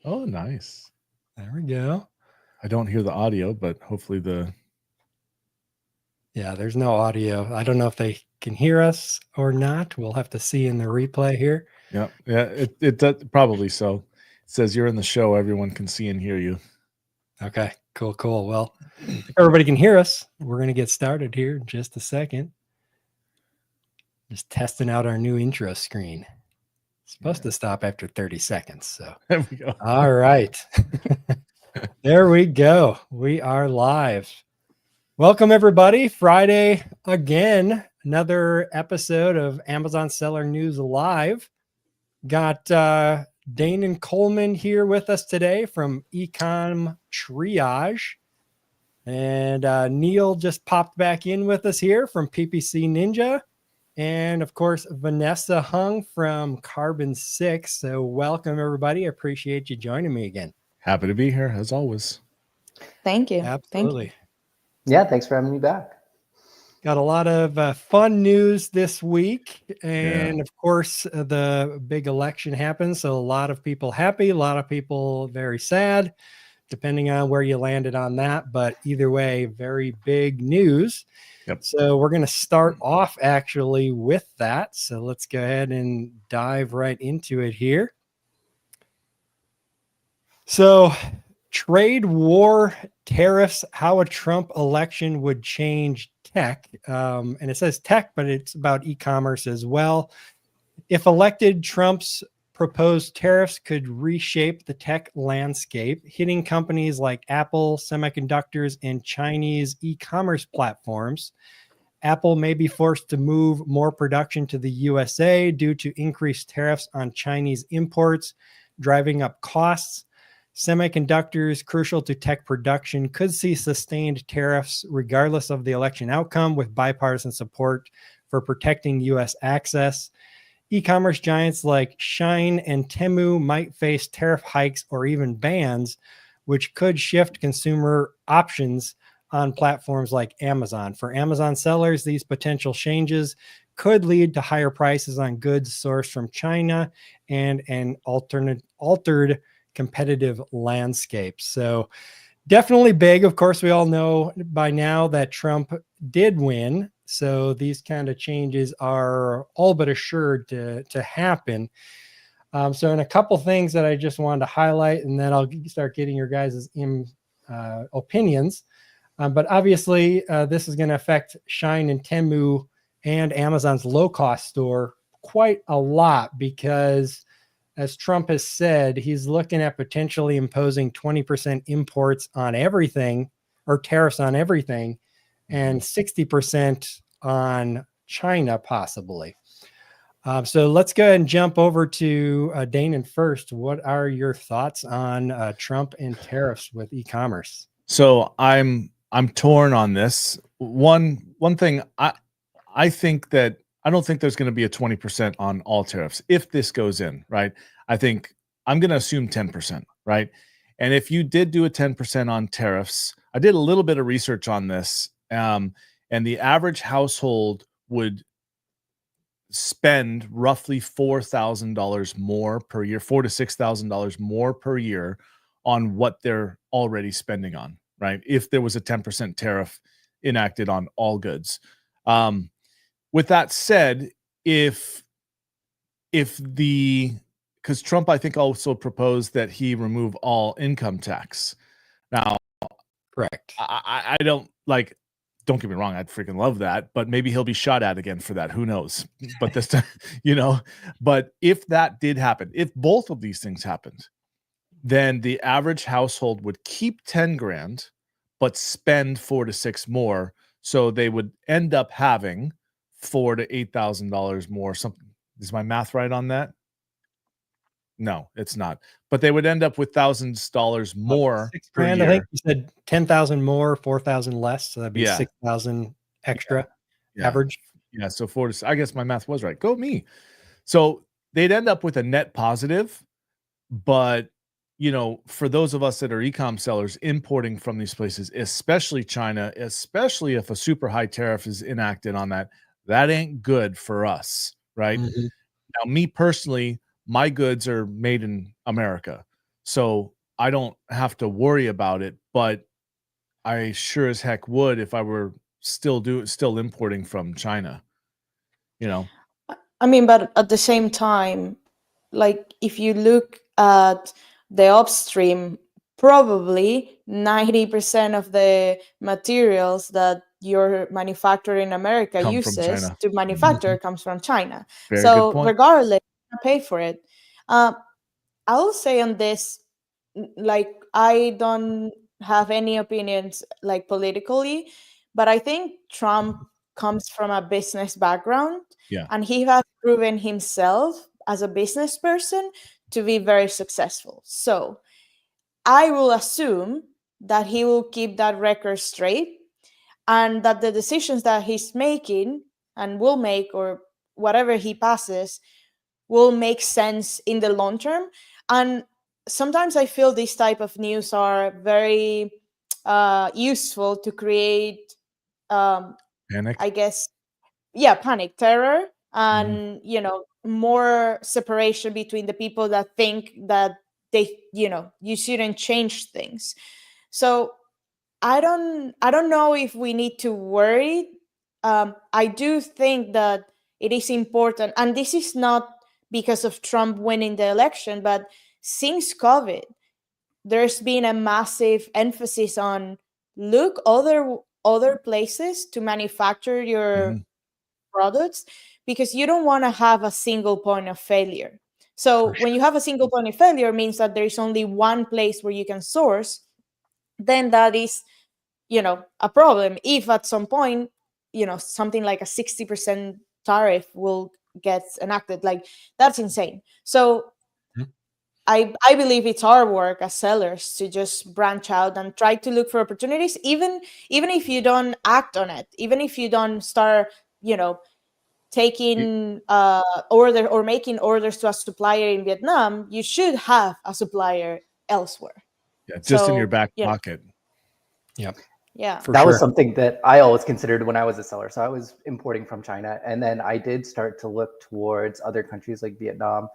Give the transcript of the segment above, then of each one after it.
Oh, nice. There we go. I don't hear the audio, but hopefully Yeah, there's no audio. I don't know if they can hear us or not. We'll have to see in the replay here. yeah, it does, probably so. It says you're in the show. Everyone can see and hear you. Okay, cool. Well, if everybody can hear us, we're going to get started here in just a second. Just testing out our new intro screen. It's supposed to stop after 30 seconds. So There we go. all right. There we go. We are live. Welcome, everybody. Friday again. Another episode of Amazon Seller News Live. Got Dane and Coleman here with us today from Ecom Triage. And Neil just popped back in with us here from PPC Ninja. And of course, Vanessa Hung from Carbon 6. So welcome, everybody. I appreciate you joining me again. Happy to be here, as always. Thank you. Absolutely. Thank you. Yeah, thanks for having me back. Got a lot of fun news this week. And of course, the big election happened. So a lot of people happy, a lot of people very sad, depending on where you landed on that. But either way, very big news. Yep. So we're going to start off actually with that. So let's go ahead and dive right into it here. So trade war, tariffs, how a Trump election would change tech. And it says tech, but it's about e-commerce as well. If elected, Trump's proposed tariffs could reshape the tech landscape, hitting companies like Apple, semiconductors, and Chinese e-commerce platforms. Apple may be forced to move more production to the USA due to increased tariffs on Chinese imports, driving up costs. Semiconductors, crucial to tech production, could see sustained tariffs regardless of the election outcome, with bipartisan support for protecting U.S. access. E-commerce giants like Shein and Temu might face tariff hikes or even bans, which could shift consumer options on platforms like Amazon. For Amazon sellers, these potential changes could lead to higher prices on goods sourced from China and an altered competitive landscape. So definitely big. Of course, we all know by now that Trump did win. So these kind of changes are all but assured to happen. So in a couple things that I just wanted to highlight, and then I'll start getting your guys' opinions. But obviously, this is going to affect Shein and Temu and Amazon's low-cost store quite a lot because, as Trump has said, he's looking at potentially imposing 20% imports on everything, or tariffs on everything, and 60% on China, possibly. So let's go ahead and jump over to Dane first. What are your thoughts on Trump and tariffs with e-commerce? So I'm torn on this. One thing, I think that I don't think there's going to be a 20% on all tariffs if this goes in, right? I think I'm going to assume 10%, right? And if you did do a 10% on tariffs, I did a little bit of research on this, and the average household would spend roughly $4,000 more per year, $4,000 to $6,000 more per year on what they're already spending on, right? If there was a 10% tariff enacted on all goods. With that said, because Trump, I think, also proposed that he remove all income tax. Now, correct. I don't like. Don't get me wrong, I'd freaking love that, but maybe he'll be shot at again for that. Who knows? But this time, But if that did happen, if both of these things happened, then the average household would keep 10 grand, but spend 4 to 6 more. So they would end up having $4,000 to $8,000 more. Something, is my math right on that? No, it's not. But they would end up with $1,000 more per year. I think you said 10,000 more, 4,000 less. So that'd be 6,000 extra average. Yeah. So I guess my math was right. Go me. So they'd end up with a net positive, but for those of us that are e-com sellers importing from these places, especially China, especially if a super high tariff is enacted on that ain't good for us, right? Mm-hmm. Now, me personally, my goods are made in America. So I don't have to worry about it, but I sure as heck would if I were still importing from China, you know. I mean, but at the same time, like if you look at the upstream, probably 90% of the materials that your manufacturer in America Come from uses China. to manufacture comes from China. Very good So point. regardless, you pay for it. I will say on this, like I don't have any opinions like politically, but I think Trump comes from a business background, Yeah. and he has proven himself as a business person to be very successful. So I will assume that he will keep that record straight, and that the decisions that he's making and will make, or whatever he passes, will make sense in the long term. And sometimes I feel these type of news are very useful to create, Panic. I guess, yeah, panic, terror, Mhm. and more separation between the people that think that they, you shouldn't change things. So I don't know if we need to worry. I do think that it is important, and this is not because of Trump winning the election, but since COVID, there's been a massive emphasis on look other places to manufacture your Mhm. products, because you don't want to have a single point of failure. So For when you have a single point of failure, means that there is only one place where you can source. Then that is a problem. If at some point something like a 60% tariff will get enacted, like that's insane. So Mhm. I believe it's our work as sellers to just branch out and try to look for opportunities, even if you don't act on it, even if you don't start taking order or making orders to a supplier in Vietnam. You should have a supplier elsewhere. Yeah, just in your So back pocket. Yep. yeah. For That was sure. something that I always considered when I was a seller. So I was importing from China, and then I did start to look towards other countries like Vietnam,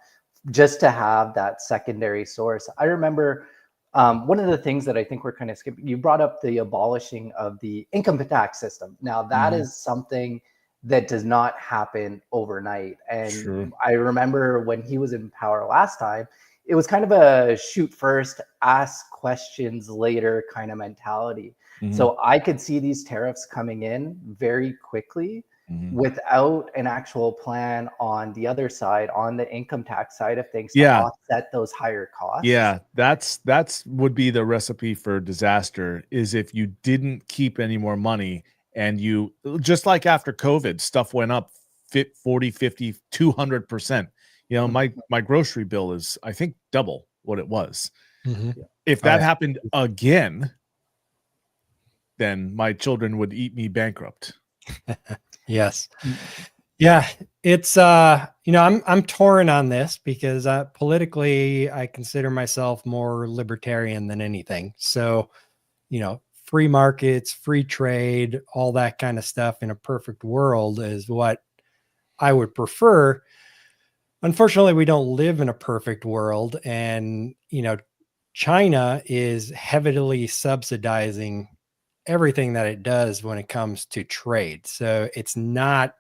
just to have that secondary source. I remember one of the things that I think we're kind of skipping. You brought up the abolishing of the income tax system. Now that Mhm. is something that does not happen overnight. And Sure. I remember when he was in power last time, it was kind of a shoot first, ask questions later kind of mentality. Mhm. So I could see these tariffs coming in very quickly Mhm. without an actual plan on the other side, on the income tax side of things, to Yeah. offset those higher costs. Yeah, that's would be the recipe for disaster, is if you didn't keep any more money, and you just like after COVID, stuff went up 40, 50, 200%. My grocery bill is, I think, double what it was. Mhm. If Oh, that yeah. happened again, then my children would eat me bankrupt. Yes. Yeah, it's I'm torn on this because politically I consider myself more libertarian than anything. So, free markets, free trade, all that kind of stuff in a perfect world is what I would prefer. Unfortunately, we don't live in a perfect world, and China is heavily subsidizing everything that it does when it comes to trade. So it's not,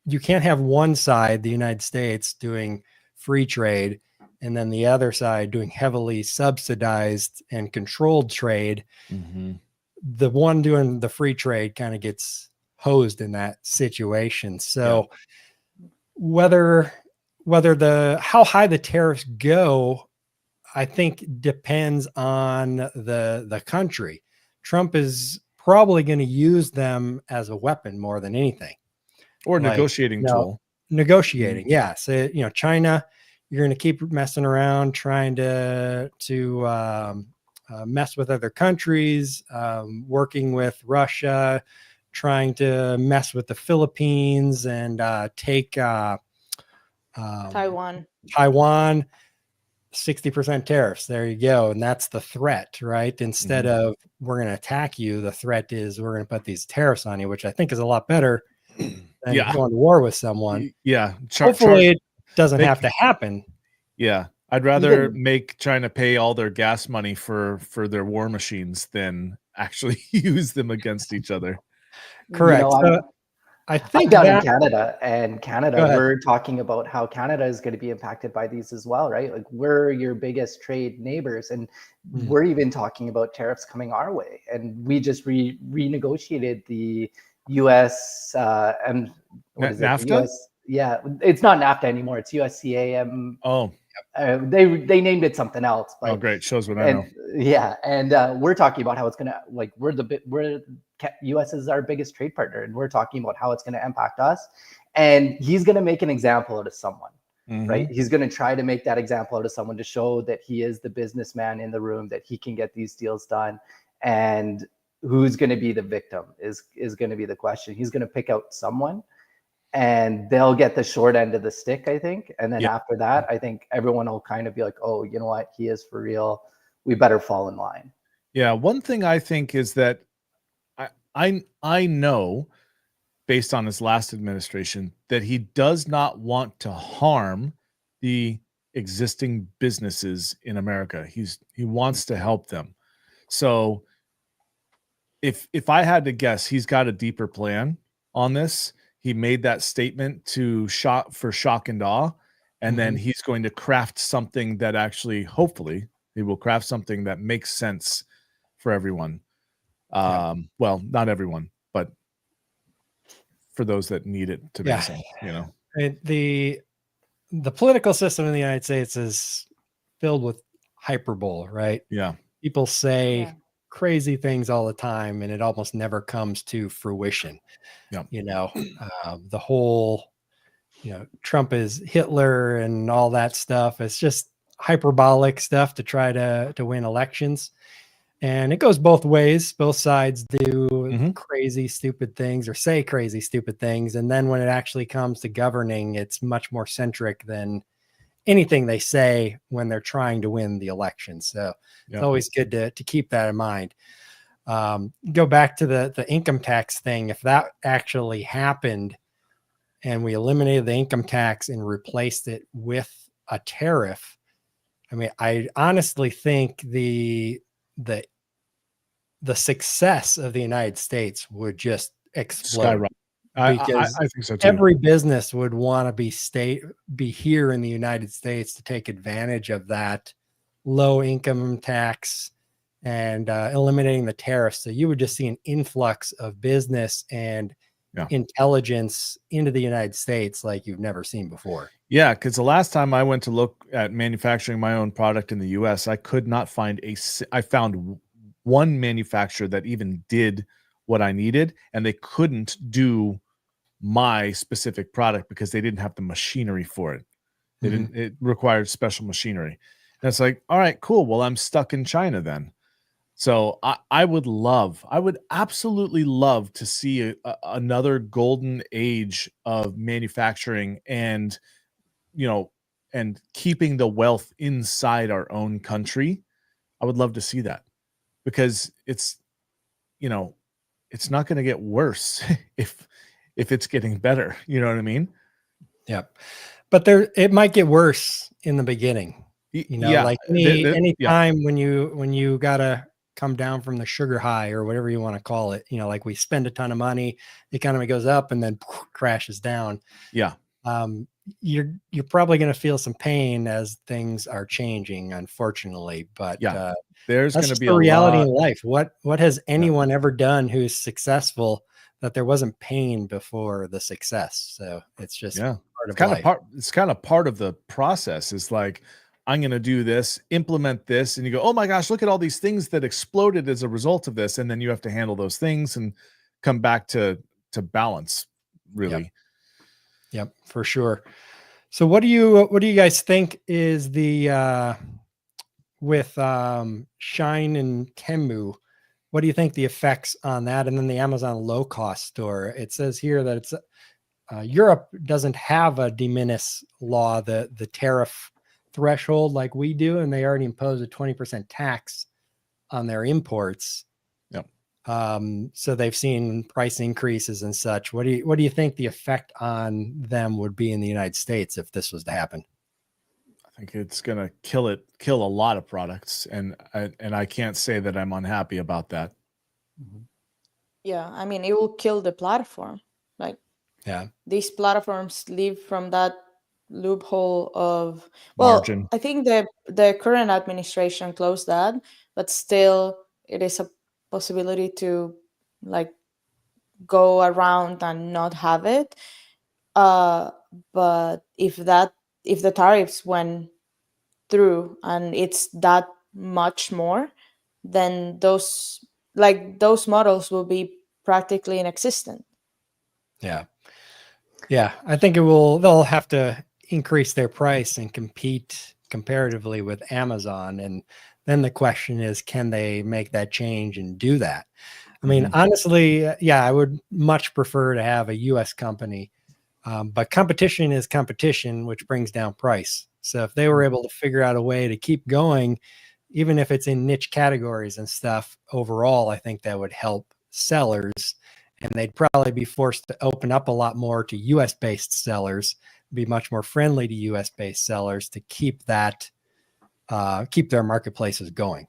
you can't have one side, the United States, doing free trade, and then the other side doing heavily subsidized and controlled trade. Mhm. The one doing the free trade kind of gets hosed in that situation. So whether how high the tariffs go, I think depends on the country. Trump is probably going to use them as a weapon more than anything. Or Like, negotiating tool. negotiating. Yeah. So, China, you're going to keep messing around, trying to mess with other countries, working with Russia, trying to mess with the Philippines and take Taiwan. 60% tariffs. There you go. And that's the threat, right? Instead Mhm. of we're going to attack you, the threat is we're going to put these tariffs on you, which I think is a lot better than Yeah. going to war with someone. Yeah. Hopefully it doesn't they have to happen. Yeah. I'd rather Even make China pay all their gas money for their war machines than actually use them against each other. you know, Correct. So I I'm think down in that. Canada, and Go Canada, ahead. we're talking about how Canada is going to be impacted by these as well, right? Like we're your biggest trade neighbors, and Mm. we're even talking about tariffs coming our way. And we just renegotiated the U.S. And what is it? The NAFTA? U.S. Yeah, it's not NAFTA anymore. It's USCAM. Oh, They named it something else, oh, but great. Shows what I know. and yeah, and we're talking about how it's gonna like U.S. is our biggest trade partner, and we're talking about how it's gonna impact us, and he's gonna make an example out of someone, right? Mhm. He's gonna try to make that example out of someone to show that he is the businessman in the room, that he can get these deals done, and who's gonna be the victim is gonna be the question. He's gonna pick out someone, and they'll get the short end of the stick, I think. And then Yeah. after that, I think everyone will kind of be like, oh, you know what? He is for real. We better fall in line. Yeah, one thing I think is that I know based on his last administration that he does not want to harm the existing businesses in America. He wants to help them. So if I had to guess, he's got a deeper plan on this. He made that statement to shock and awe, and then Mhm. he's going to craft something that actually, hopefully, he will craft something that makes sense for everyone. Yep. Well, not everyone, but for those that need it to make Yeah. sense, you know. The political system in the United States is filled with hyperbole, right? Yeah. People say Yeah. crazy things all the time, and it almost never comes to fruition. Yeah. You know, the whole, Trump is Hitler and all that stuff. It's just hyperbolic stuff to try to win elections. And it goes both ways. Both sides do Mhm. crazy, stupid things or say crazy, stupid things. And then when it actually comes to governing, it's much more centric than anything they say when they're trying to win the election. So it's Yeah. always good to keep that in mind. Go back to the income tax thing. If that actually happened and we eliminated the income tax and replaced it with a tariff, I mean, I honestly think the success of the United States would just explode Skyrocket. because I think so too. every business would want to be here in the United States to take advantage of that low income tax and eliminating the tariffs. So you would just see an influx of business and Yeah. intelligence into the United States like you've never seen before. Yeah, because the last time I went to look at manufacturing my own product in the US, I could not find I found one manufacturer that even did what I needed, and they couldn't do my specific product because they didn't have the machinery for it. They didn't, it required special machinery. And it's like, all right, cool. Well, I'm stuck in China then. So I would absolutely love to see another golden age of manufacturing and, and keeping the wealth inside our own country. I would love to see that because you know, it's not going to get worse if it's getting better. You know what I mean? Yep. But it might get worse in the beginning. Yeah. Like any time when you gotta come down from the sugar high or whatever you want to call it, like we spend a ton of money, the economy goes up and then crashes down. Yeah. You're probably going to feel some pain as things are changing, unfortunately. But yeah, there's that's going to just be the a reality lot. in life. What has anyone ever done who's successful that there wasn't pain before the success? So it's just part of life. It's kind of part of the process. Is like, I'm going to do this, implement this, and you go, oh my gosh, look at all these things that exploded as a result of this, and then you have to handle those things and come back to balance. Really. Yep, for sure. So what do you guys think is the with Shine and Temu? What do you think the effects on that? And then the Amazon low cost store. It says here that it's Europe doesn't have a de minimis law, the tariff threshold like we do, and they already impose a 20% tax on their imports. Yep. So they've seen price increases and such. What do you think the effect on them would be in the United States if this was to happen? think it's gonna kill a lot of products, and I can't say that I'm unhappy about that. Yeah, I mean, it will kill the platform. Like, Yeah. these platforms live from that loophole of, well, Margin. I think the current administration closed that, but still it is a possibility to like go around and not have it. But if the tariffs went through and it's that much more, then those models will be practically inexistent. Yeah. Yeah. I think they'll have to increase their price and compete comparatively with Amazon. And then the question is, can they make that change and do that? I mean, honestly, yeah, I would much prefer to have a US company. But competition is competition, which brings down price. So if they were able to figure out a way to keep going, even if it's in niche categories and stuff, overall, I think that would help sellers. And they'd probably be forced to open up a lot more to US based sellers, be much more friendly to US based sellers to keep keep their marketplaces going.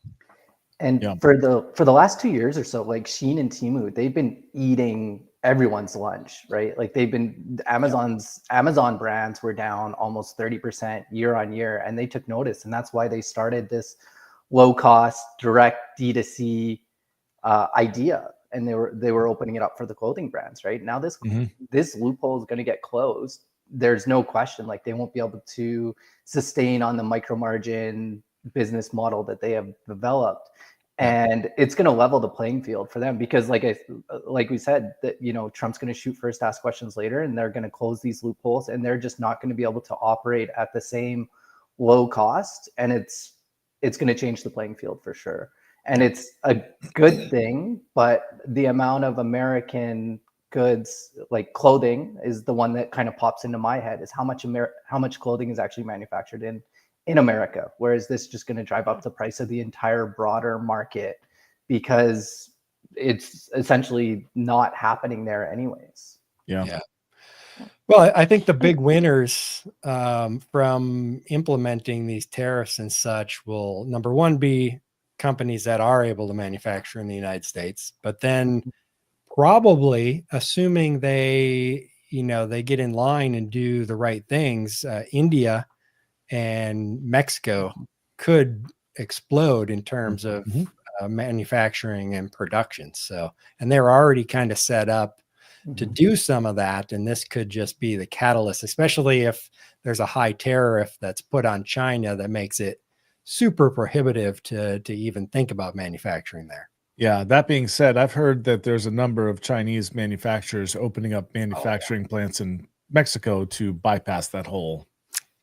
And Yeah. for the last 2 years or so, like Shein and Temu, they've been eating everyone's lunch, right? Like Amazon brands were down almost 30% year on year, and they took notice, and that's why they started this low cost direct D2C idea, and they were opening it up for the clothing brands, right? Now this loophole is going to get closed. There's no question, like they won't be able to sustain on the micro margin business model that they have developed, and it's going to level the playing field for them, because like we said, that Trump's going to shoot first, ask questions later, and they're going to close these loopholes, and they're just not going to be able to operate at the same low cost, and it's going to change the playing field for sure. And it's a good thing, but the amount of American goods, like clothing, is the one that kind of pops into my head, is how much clothing is actually manufactured in America, whereas this just going to drive up the price of the entire broader market, because it's essentially not happening there anyways. Yeah. Well, I think the big winners from implementing these tariffs and such will, number one, be companies that are able to manufacture in the United States, but then probably, assuming they get in line and do the right things, India and Mexico could explode in terms of manufacturing and production. So, and they're already kind of set up to do some of that. And this could just be the catalyst, especially if there's a high tariff that's put on China that makes it super prohibitive to even think about manufacturing there. Yeah. That being said, I've heard that there's a number of Chinese manufacturers opening up manufacturing plants in Mexico to bypass that whole.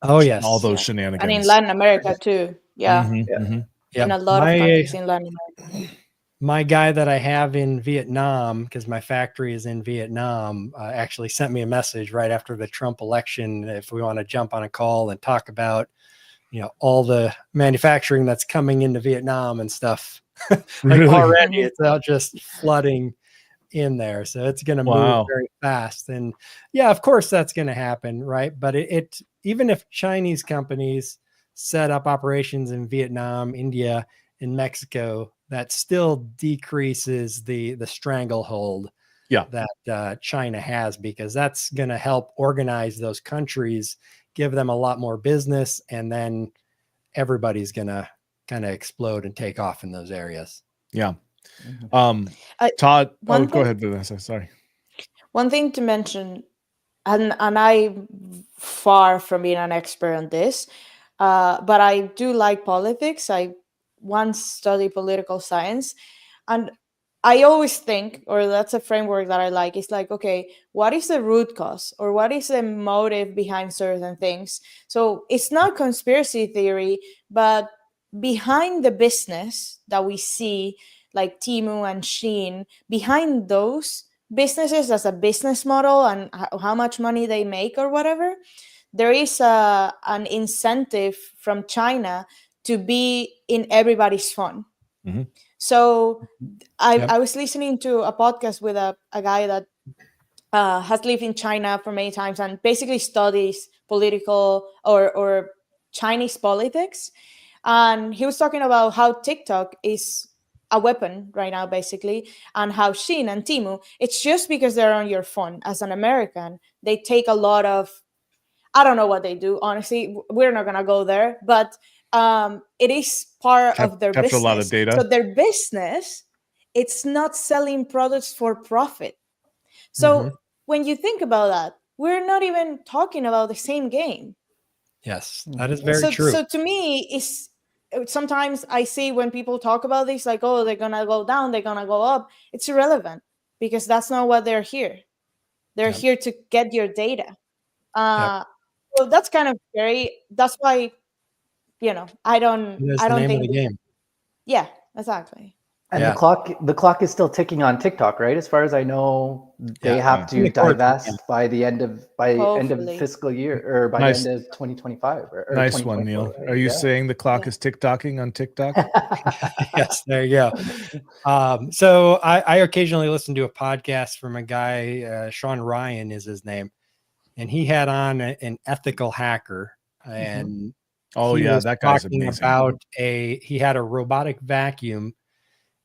Oh, yes. All those shenanigans. And in Latin America too. Yeah. In a lot of countries in Latin America. My guy that I have in Vietnam, because my factory is in Vietnam, actually sent me a message right after the Trump election if we want to jump on a call and talk about, all the manufacturing that's coming into Vietnam and stuff. Really? Already it's out just flooding in there. So it's going to move very fast. And yeah, of course that's going to happen, right? But it even if Chinese companies set up operations in Vietnam, India, and Mexico, that still decreases the stranglehold that China has, because that's going to help organize those countries, give them a lot more business, and then everybody's going to kind of explode and take off in those areas. Yeah. Todd, go ahead, Vanessa. Sorry. One thing to mention, and I'm far from being an expert on this, but I do like politics. I once studied political science, and I always think, or that's a framework that I like, it's like, okay, what is the root cause, or what is the motive behind certain things? So it's not conspiracy theory, but behind the business that we see, like Temu and Shein, behind those businesses as a business model and how much money they make or whatever, there is an incentive from China to be in everybody's fun. So I was listening to a podcast with a guy that has lived in China for many times and basically studies political or Chinese politics, and he was talking about how TikTok is a weapon right now, basically, and how Shein and Temu, it's just because they're on your phone. As an American, they take a lot of, I don't know what they do, honestly. We're not gonna go there, but it is part of their capture business. a lot of data. So their business, it's not selling products for profit. So when you think about that, we're not even talking about the same game. Yes, that is very true. So to me, it's sometimes I see when people talk about this, like, oh, they're gonna go down, they're gonna go up. It's irrelevant because that's not what they're here. They're here to get your data. So that's kind of scary. That's why, I don't That's the name think of the game. Yeah, exactly. And the clock is still ticking on TikTok, right? As far as I know, they have to divest by the end of fiscal year, or by the end of 2025 or nice one, Neil. Right? Are you saying the clock is tick-tocking on TikTok? Yes, there you go. So I occasionally listen to a podcast from a guy, Sean Ryan is his name, and he had on an ethical hacker, and that guy's amazing. About he had a robotic vacuum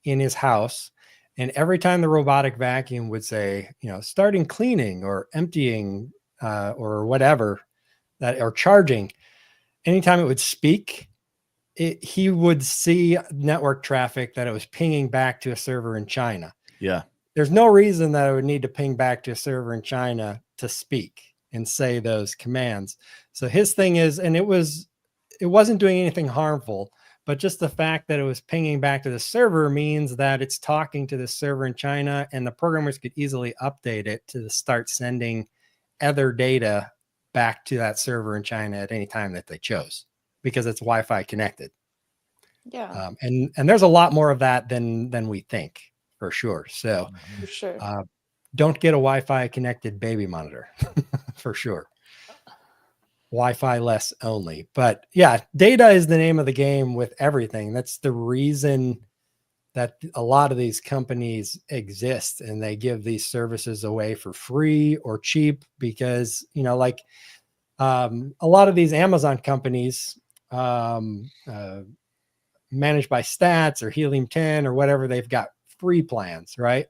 in his house, and every time the robotic vacuum would say, starting cleaning or emptying or whatever, or charging, anytime it would speak, he would see network traffic that it was pinging back to a server in China. Yeah, there's no reason that it would need to ping back to a server in China to speak and say those commands. So his thing is, and it wasn't doing anything harmful, but just the fact that it was pinging back to the server means that it's talking to the server in China, and the programmers could easily update it to start sending other data back to that server in China at any time that they chose, because it's Wi-Fi connected. Yeah. And there's a lot more of that than we think, for sure. So for sure. Don't get a Wi-Fi connected baby monitor for sure. Wi-Fi less only. But yeah, data is the name of the game with everything. That's the reason that a lot of these companies exist, and they give these services away for free or cheap, because, like a lot of these Amazon companies managed by Stats or Helium 10 or whatever, they've got free plans, right?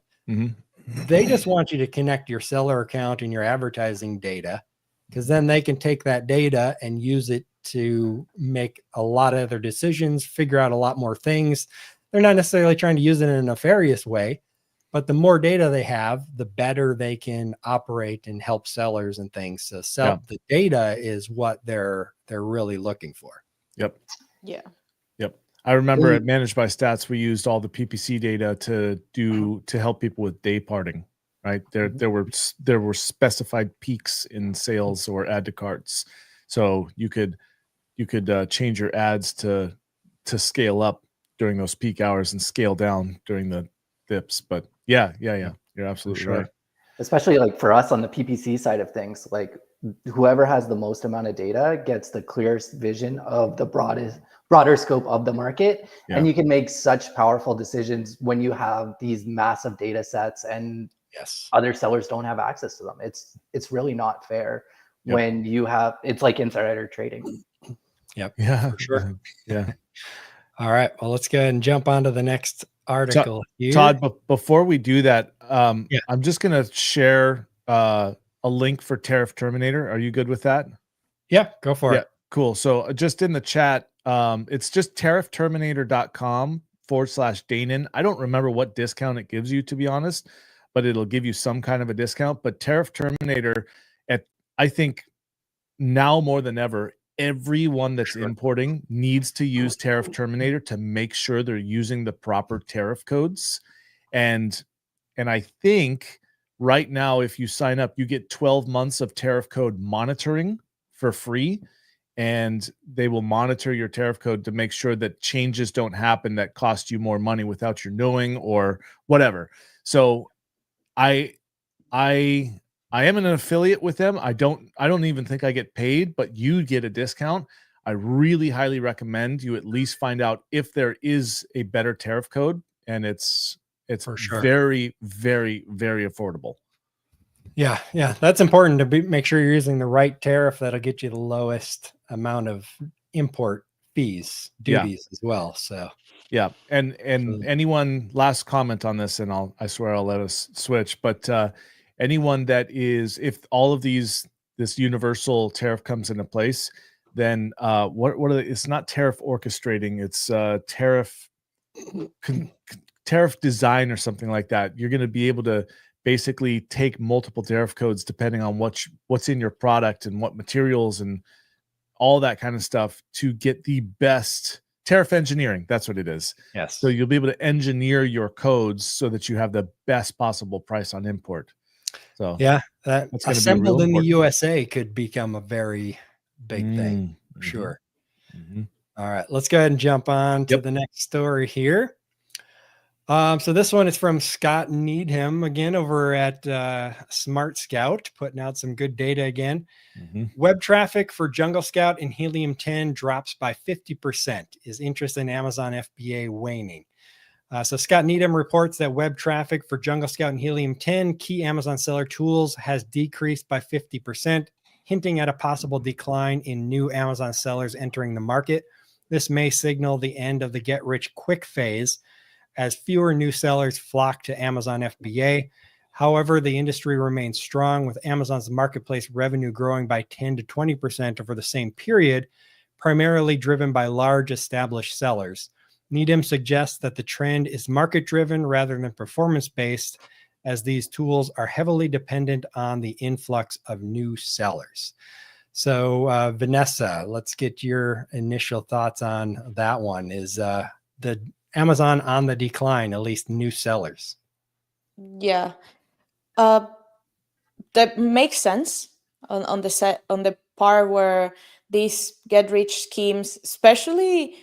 They just want you to connect your seller account and your advertising data, because then they can take that data and use it to make a lot of other decisions, figure out a lot more things. They're not necessarily trying to use it in a nefarious way, but the more data they have, the better they can operate and help sellers and things. So the data is what they're really looking for. Yep. Yeah. Yep. I remember at Managed by Stats, we used all the PPC data to help people with day parting. Right there were specified peaks in sales or add to carts, so you could change your ads to scale up during those peak hours and scale down during the dips. But yeah, you're absolutely right. Especially like for us on the PPC side of things, like whoever has the most amount of data gets the clearest vision of the broader scope of the market, and you can make such powerful decisions when you have these massive data sets, and other sellers don't have access to them. It's really not fair when you have, it's like insider trading. Yep. Yeah, for sure. Yeah. All right. Well, let's go ahead and jump on to the next article. Todd, but before we do that, I'm just going to share a link for Tariff Terminator. Are you good with that? Yeah, go for it. Cool. So just in the chat, it's just tariffterminator.com/Danon. I don't remember what discount it gives you, to be honest, but it'll give you some kind of a discount. But Tariff Terminator, I think now more than ever, everyone that's importing needs to use Tariff Terminator to make sure they're using the proper tariff codes. And I think right now, if you sign up, you get 12 months of tariff code monitoring for free, and they will monitor your tariff code to make sure that changes don't happen that cost you more money without your knowing or whatever. So I am an affiliate with them. I don't even think I get paid, but you get a discount. I really highly recommend you at least find out if there is a better tariff code, and it's for sure very, very, very affordable. Yeah, that's important to make sure you're using the right tariff that'll get you the lowest amount of import fees, duties as well. So yeah, and anyone, last comment on this, and I swear I'll let us switch, but anyone that is, if all of this universal tariff comes into place, then what are they, it's not tariff orchestrating, it's tariff design or something like that. You're going to be able to basically take multiple tariff codes depending on what's in your product and what materials and all that kind of stuff to get the best tariff engineering. That's what it is. yes. So you'll be able to engineer your codes so that you have the best possible price on import. So yeah, that that's gonna be assembled real in the important. USA could become a very big thing for sure. All right, let's go ahead and jump on to the next story here. So this one is from Scott Needham again over at Smart Scout, putting out some good data again. Web traffic for Jungle Scout and Helium 10 drops by 50%. Is interest in Amazon FBA waning? So Scott Needham reports that web traffic for Jungle Scout and Helium 10, key Amazon seller tools, has decreased by 50%, hinting at a possible decline in new Amazon sellers entering the market. This may signal the end of the get-rich-quick phase, as fewer new sellers flock to Amazon FBA. However, the industry remains strong, with Amazon's marketplace revenue growing by 10 to 20% over the same period, primarily driven by large established sellers. Needham suggests that the trend is market-driven rather than performance-based, as these tools are heavily dependent on the influx of new sellers. So, Vanessa, let's get your initial thoughts on that one. Is the Amazon on the decline, at least new sellers? Yeah, that makes sense on the part where these get rich schemes, especially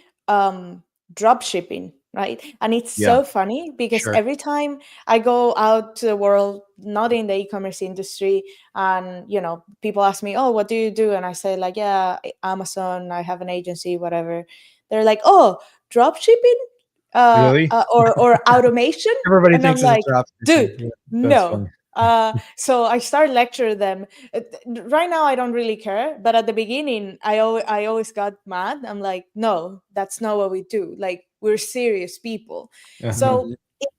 drop shipping, right? And it's so funny because every time I go out to the world, not in the e-commerce industry, and people ask me, oh, what do you do? And I say, like, yeah, Amazon, I have an agency, whatever. They're like, oh, drop shipping? Really? Or automation? Everybody And thinks I'm like, it's a drop dude, shipping. no. So I start lecturing them. Right now, I don't really care, but at the beginning, I always got mad. I'm like, no, that's not what we do. Like, we're serious people. So in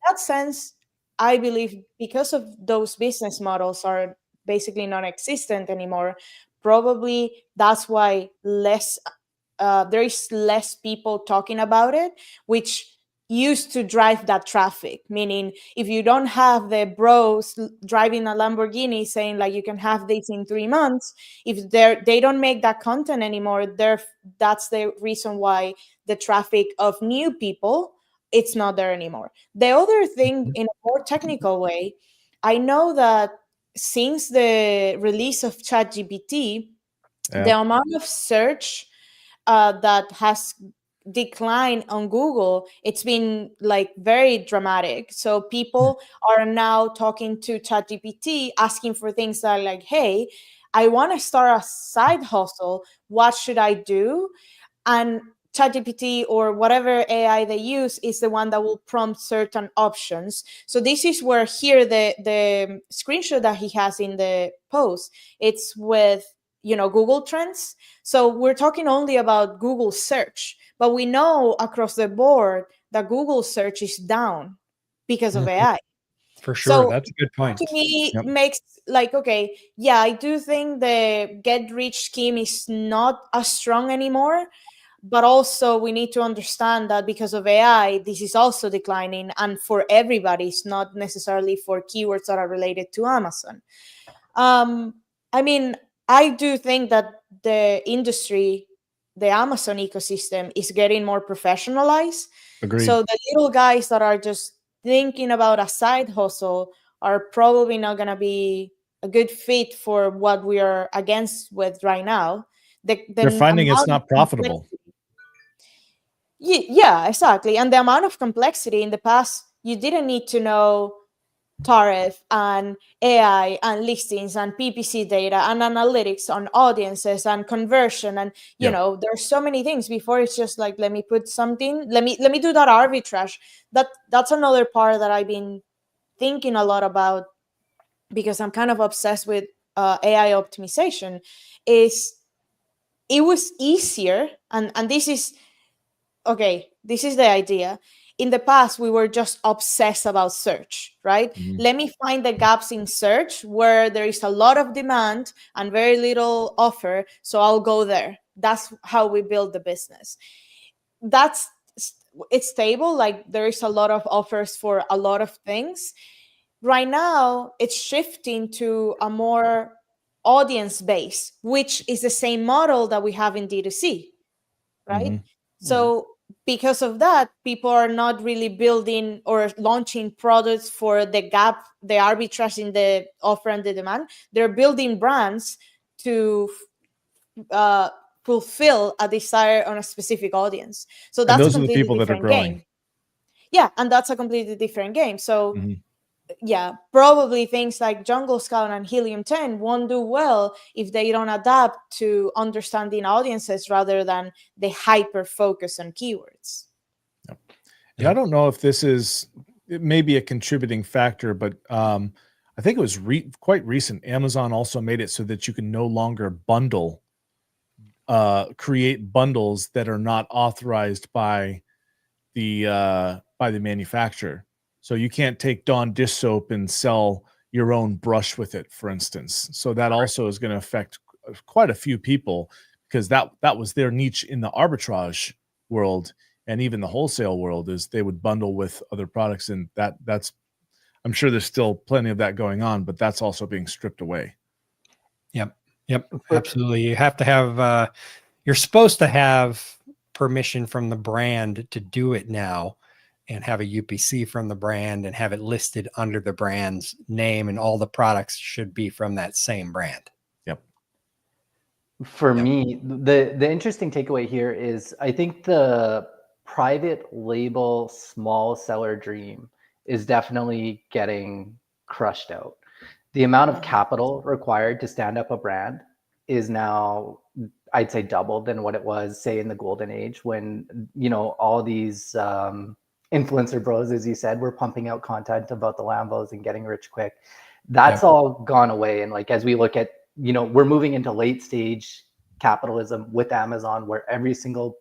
that sense, I believe because of those business models are basically non-existent anymore, probably that's why there is less people talking about it, which used to drive that traffic. Meaning, if you don't have the bros driving a Lamborghini saying like you can have this in 3 months, if they don't make that content anymore, that's the reason why the traffic of new people, it's not there anymore. The other thing, in a more technical way, I know that since the release of ChatGPT, the amount of search that has declined on Google, it's been like very dramatic. So people are now talking to ChatGPT, asking for things that are like, hey, I want to start a side hustle. What should I do? And ChatGPT or whatever AI they use is the one that will prompt certain options. So this is where here the screenshot that he has in the post, it's with Google Trends. So we're talking only about Google search, but we know across the board that Google search is down because of AI. For sure. So that's a good point. to me, makes like, okay, yeah, I do think the get rich scheme is not as strong anymore, but also we need to understand that because of AI, this is also declining, and for everybody, it's not necessarily for keywords that are related to Amazon. I mean, I do think that the industry, the Amazon ecosystem, is getting more professionalized. Agreed. So the little guys that are just thinking about a side hustle are probably not going to be a good fit for what we are against with right now. They're finding it's not profitable. Yeah, exactly. And the amount of complexity in the past, you didn't need to know tariff and AI and listings and PPC data and analytics on audiences and conversion, and there's so many things. Before, it's just like, let me put something, let me do that arbitrage. That's another part that I've been thinking a lot about, because I'm kind of obsessed with AI optimization, is it was easier, and this is okay, this is the idea. In the past, we were just obsessed about search, right? Mhm. Let me find the gaps in search where there is a lot of demand and very little offer, so I'll go there. That's how we build the business. That's it's stable, like there is a lot of offers for a lot of things. Right now, it's shifting to a more audience base, which is the same model that we have in D2C, right? Mhm. So because of that, people are not really building or launching products for the gap, the arbitrage in the offer and the demand. They're building brands to fulfill a desire on a specific audience. So And that's a those are the completely people that are different growing. game. Yeah, and that's a completely different game. So Mhm. yeah, probably things like Jungle Scout and Helium 10 won't do well if they don't adapt to understanding audiences rather than the hyper focus on keywords. Yeah, I don't know if this is, it may be a contributing factor, but I think it was quite recent. Amazon also made it so that you can no longer create bundles that are not authorized by the manufacturer. So you can't take Dawn dish soap and sell your own brush with it, for instance. So that also is going to affect quite a few people, because that was their niche in the arbitrage world and even the wholesale world, is they would bundle with other products, and that's, I'm sure there's still plenty of that going on, but that's also being stripped away. Yep, absolutely. You have to have you're supposed to have permission from the brand to do it now, and have a UPC from the brand and have it listed under the brand's name, and all the products should be from that same brand. Yep. For me, the interesting takeaway here is I think the private label small seller dream is definitely getting crushed out. The amount of capital required to stand up a brand is now, I'd say, double than what it was, say, in the golden age, when, you know, all these influencer bros, as you said, were pumping out content about the Lambos and getting rich quick. That's all gone away. And like, as we look at, you know, we're moving into late stage capitalism with Amazon, where every single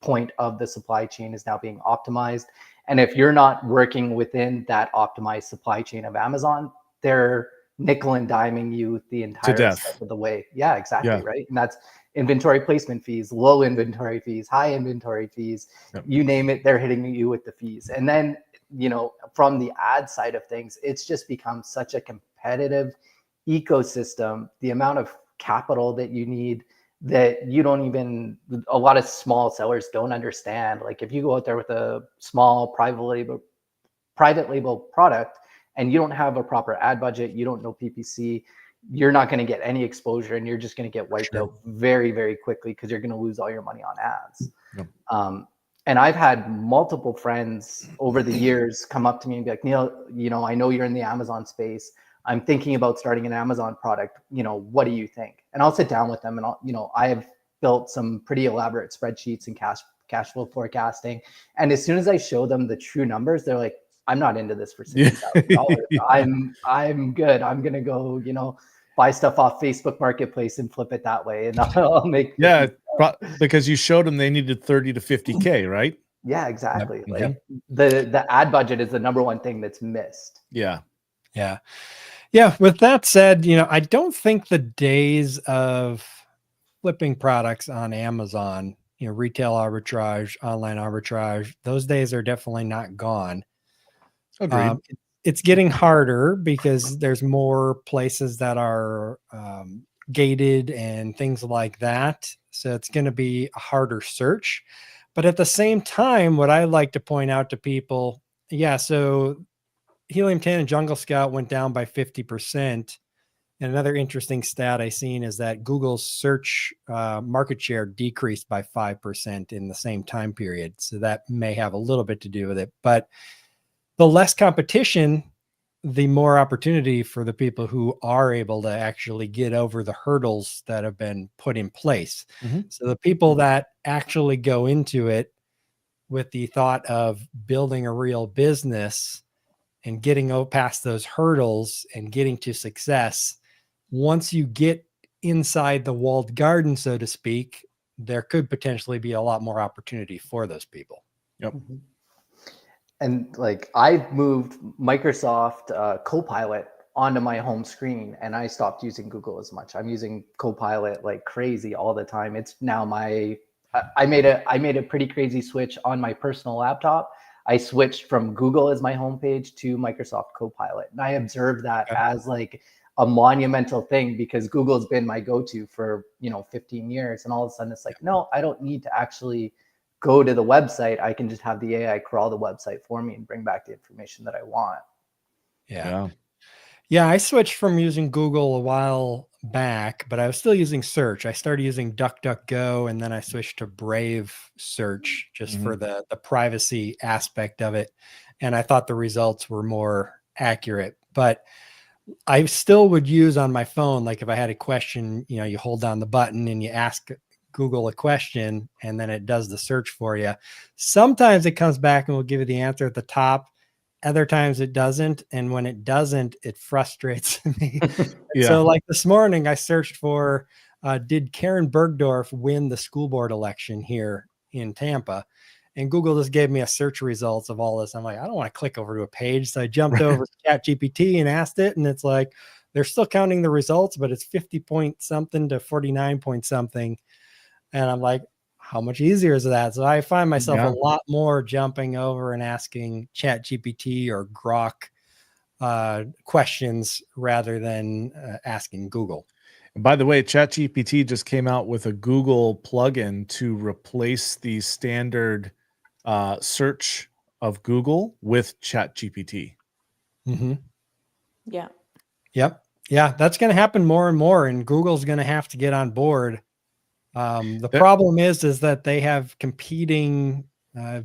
point of the supply chain is now being optimized. And if you're not working within that optimized supply chain of Amazon, they're nickel and diming you the entire death. step of the way. Yeah, exactly. Yeah. Right. And that's inventory placement fees, low inventory fees, high inventory fees, you name it, they're hitting you with the fees. And then, you know, from the ad side of things, it's just become such a competitive ecosystem. The amount of capital that you need, that you don't even, a lot of small sellers don't understand. Like, if you go out there with a small private label product and you don't have a proper ad budget, you don't know PPC, you're not going to get any exposure, and you're just going to get wiped out very, very quickly, because you're going to lose all your money on ads. And I've had multiple friends over the years come up to me and be like, Neil, you know, I know you're in the Amazon space. I'm thinking about starting an Amazon product. You know, what do you think? And I'll sit down with them, and you know, I have built some pretty elaborate spreadsheets and cash flow forecasting. And as soon as I show them the true numbers, they're like, I'm not into this for $60,000. I'm good. I'm gonna go, you know, buy stuff off Facebook Marketplace and flip it that way, and I'll make because you showed them they needed 30 to 50K, right? Yeah, exactly. Like the ad budget is the number one thing that's missed. Yeah. With that said, you know, I don't think the days of flipping products on Amazon, you know, retail arbitrage, online arbitrage, those days are definitely not gone. Agreed. It's getting harder because there's more places that are gated and things like that. So it's going to be a harder search. But at the same time, what I like to point out to people, so Helium 10 and Jungle Scout went down by 50%. And another interesting stat I seen is that Google's search market share decreased by 5% in the same time period. So that may have a little bit to do with it. But the less competition, the more opportunity for the people who are able to actually get over the hurdles that have been put in place. So the people that actually go into it with the thought of building a real business and getting past those hurdles and getting to success, once you get inside the walled garden, so to speak, there could potentially be a lot more opportunity for those people. Yep. Mhm. And like I've moved Microsoft Copilot onto my home screen, and I stopped using Google as much. I'm using Copilot like crazy all the time. It's now my I made a pretty crazy switch on my personal laptop. I switched from Google as my homepage to Microsoft Copilot, and I observed that as like a monumental thing because Google's been my go-to for 15 years, and all of a sudden it's like, no, I don't need to actually go to the website. I can just have the AI crawl the website for me and bring back the information that I want. Yeah, I switched from using Google a while back, but I was still using search. I started using DuckDuckGo, and then I switched to Brave search just for the privacy aspect of it. And I thought the results were more accurate, but I still would use on my phone, like if I had a question, you hold down the button and you ask Google a question, and then it does the search for you. Sometimes it comes back and will give you the answer at the top. Other times it doesn't. And when it doesn't, it frustrates me. So like this morning, I searched for, did Karen Bergdorf win the school board election here in Tampa? And Google just gave me a search results of all this. I'm like, I don't want to click over to a page. So I jumped over to ChatGPT and asked it. And it's like, they're still counting the results, but it's 50 point something to 49 point something. And I'm like, how much easier is that? So I find myself a lot more jumping over and asking ChatGPT or Grok questions rather than asking Google. And by the way, ChatGPT just came out with a Google plugin to replace the standard search of Google with ChatGPT. Mm-hmm. Yeah. Yep. Yeah, that's going to happen more and more, and Google's going to have to get on board. The problem is that they have competing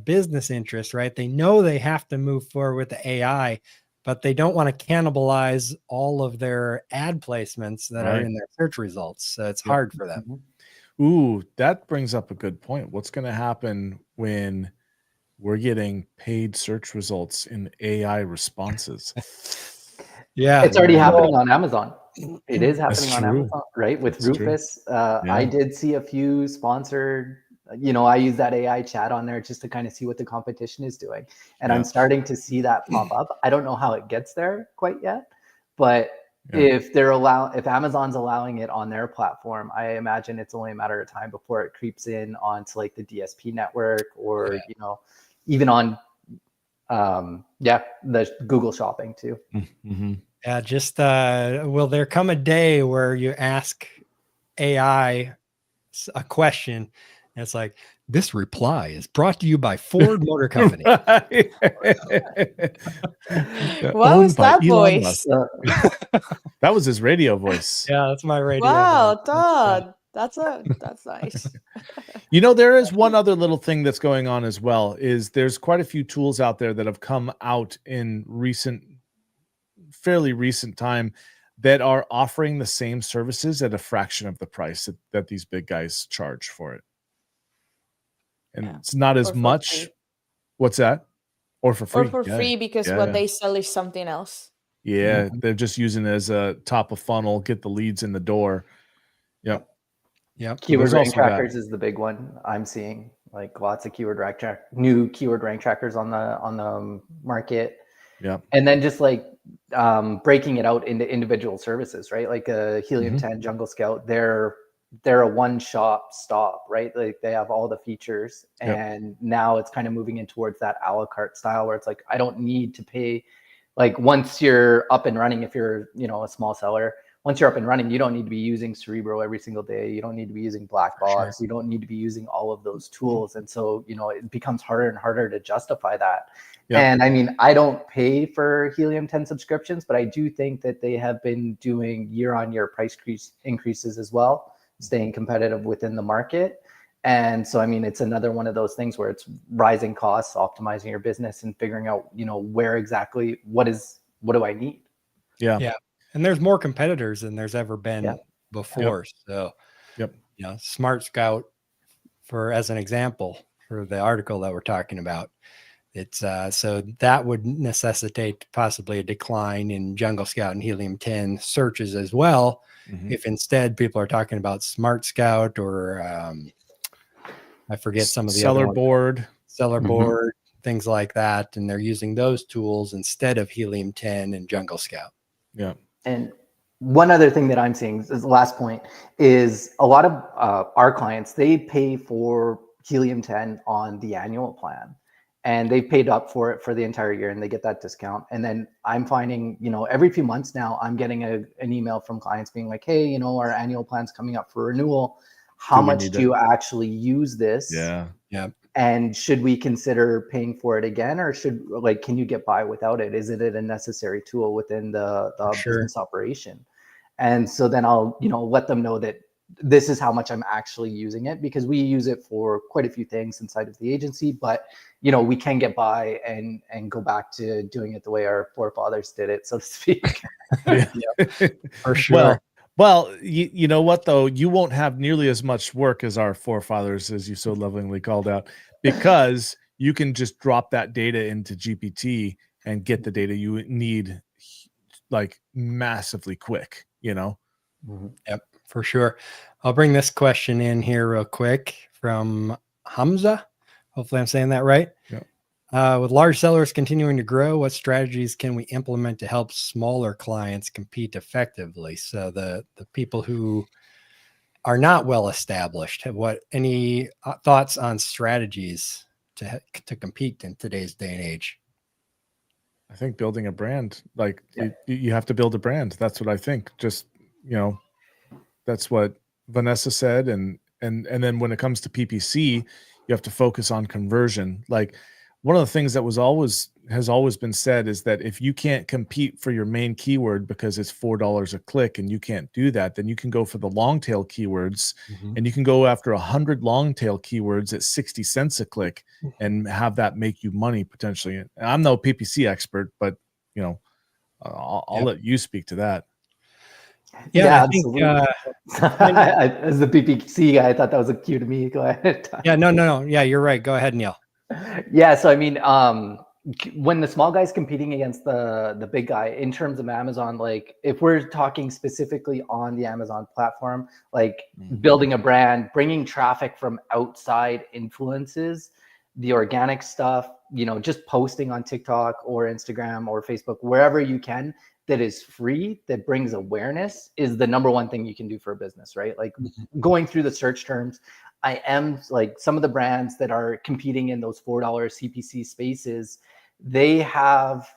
business interests, right? They know they have to move forward with the AI, but they don't want to cannibalize all of their ad placements that are in their search results. So it's hard for them. Ooh, that brings up a good point. What's going to happen when we're getting paid search results in AI responses? Yeah. It's already happening on Amazon. It is happening That's on true. Amazon, right? With That's true. Rufus. I did see a few sponsored, I use that AI chat on there just to kind of see what the competition is doing. And I'm starting to see that pop up. I don't know how it gets there quite yet, but if Amazon's allowing it on their platform, I imagine it's only a matter of time before it creeps in onto like the DSP network or, even on, the Google shopping too. Mm-hmm. Yeah, just will there come a day where you ask AI a question and it's like, this reply is brought to you by Ford Motor Company. What was that voice? That was his radio voice. Yeah, that's my radio. Wow, voice. Todd. That's nice. There is one other little thing that's going on as well, is there's quite a few tools out there that have come out in fairly recent time that are offering the same services at a fraction of the price that these big guys charge for it. And it's not as much. Free. What's that? Or for free. Or for free because what they sell is something else. Yeah, they're just using it as a top of funnel, get the leads in the door. Yep. Keyword rank trackers is the big one I'm seeing. Like lots of new keyword rank trackers on the market. Yeah. And then just like breaking it out into individual services, right? Like a Helium 10 Jungle Scout, they're a one-shop stop, right? Like they have all the features, and now it's kind of moving in towards that a la carte style where it's like, I don't need to pay. Like once you're up and running, if you're, a small seller, once you're up and running, you don't need to be using Cerebro every single day. You don't need to be using Black Box. You don't need to be using all of those tools. And so, it becomes harder and harder to justify that. And I mean, I don't pay for Helium 10 subscriptions, but I do think that they have been doing year-on-year price increases as well, staying competitive within the market. And so, I mean, it's another one of those things where it's rising costs, optimizing your business and figuring out, where exactly, what do I need? Yeah. And there's more competitors than there's ever been before. So, Smart Scout, as an example, for the article that we're talking about, It's so that would necessitate possibly a decline in Jungle Scout and Helium 10 searches as well. If instead people are talking about Smart Scout or I forget some of the other seller ones. board. Seller board, things like that, and they're using those tools instead of Helium 10 and Jungle Scout. Yeah. And one other thing that I'm seeing is the last point is a lot of our clients, they pay for Helium 10 on the annual plan, and they've paid up for it for the entire year, and they get that discount. And then I'm finding, every few months now, I'm getting an email from clients being like, hey, our annual plan's coming up for renewal. How much do you actually use this? Yeah. And should we consider paying for it again, or can you get by without it? Is it a necessary tool within the business operation? And so then I'll, let them know that this is how much I'm actually using it, because we use it for quite a few things inside of the agency, but we can get by and go back to doing it the way our forefathers did it, so to speak. For sure. Well, you know what, though? You won't have nearly as much work as our forefathers, as you so lovingly called out, because you can just drop that data into GPT and get the data you need like massively quick, Yep, for sure. I'll bring this question in here real quick from Hamza. Hopefully I'm saying that right. Yep. With large sellers continuing to grow, what strategies can we implement to help smaller clients compete effectively? So the people who are not well established, any thoughts on strategies to compete in today's day and age? I think building a brand, you have to build a brand. That's what I think. Just, that's what Vanessa said. And then when it comes to PPC, you have to focus on conversion. Like, one of the things that has always been said is that if you can't compete for your main keyword because it's $4 a click and you can't do that, then you can go for the long tail keywords, and you can go after 100 long tail keywords at 60 cents a click and have that make you money potentially. And I'm no PPC expert, but I'll let you speak to that. Yeah, absolutely. As the PPC guy, I thought that was a cue to me. Go ahead. Yeah, no. Yeah, you're right. Go ahead, Neil. Yeah, so I mean, when the small guy's competing against the big guy in terms of Amazon, like if we're talking specifically on the Amazon platform, like building a brand, bringing traffic from outside influences, the organic stuff, just posting on TikTok or Instagram or Facebook, wherever you can, that is free, that brings awareness, is the number one thing you can do for a business, right? Like going through the search terms, I am like some of the brands that are competing in those $4 CPC spaces, they have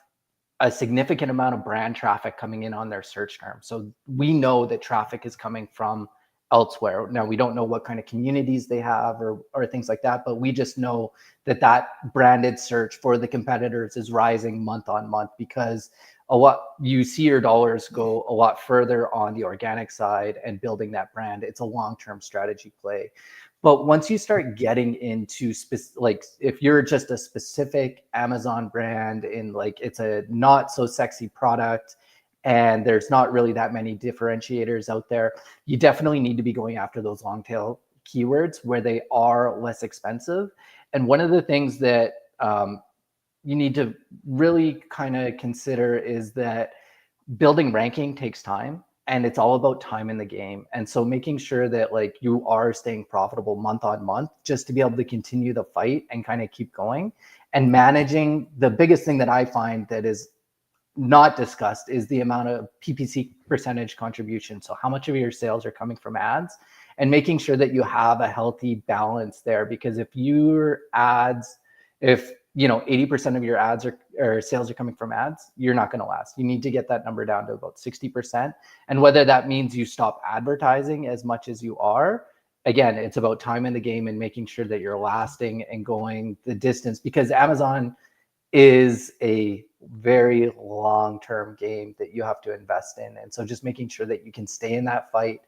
a significant amount of brand traffic coming in on their search term. So we know that traffic is coming from elsewhere. Now, we don't know what kind of communities they have or things like that, but we just know that branded search for the competitors is rising month on month, because you see your dollars go a lot further on the organic side and building that brand. It's a long-term strategy play. But once you start getting into if you're just a specific Amazon brand in it's a not so sexy product and there's not really that many differentiators out there, you definitely need to be going after those long tail keywords where they are less expensive. And one of the things that you need to really kind of consider is that building ranking takes time, and it's all about time in the game. And so making sure that you are staying profitable month on month, just to be able to continue the fight and kind of keep going, and managing. The biggest thing that I find that is not discussed is the amount of PPC percentage contribution. So how much of your sales are coming from ads, and making sure that you have a healthy balance there. Because if 80% of your ads or sales are coming from ads, you're not going to last. You need to get that number down to about 60%. And whether that means you stop advertising as much as you are, again, it's about time in the game and making sure that you're lasting and going the distance, because Amazon is a very long-term game that you have to invest in. And so just making sure that you can stay in that fight,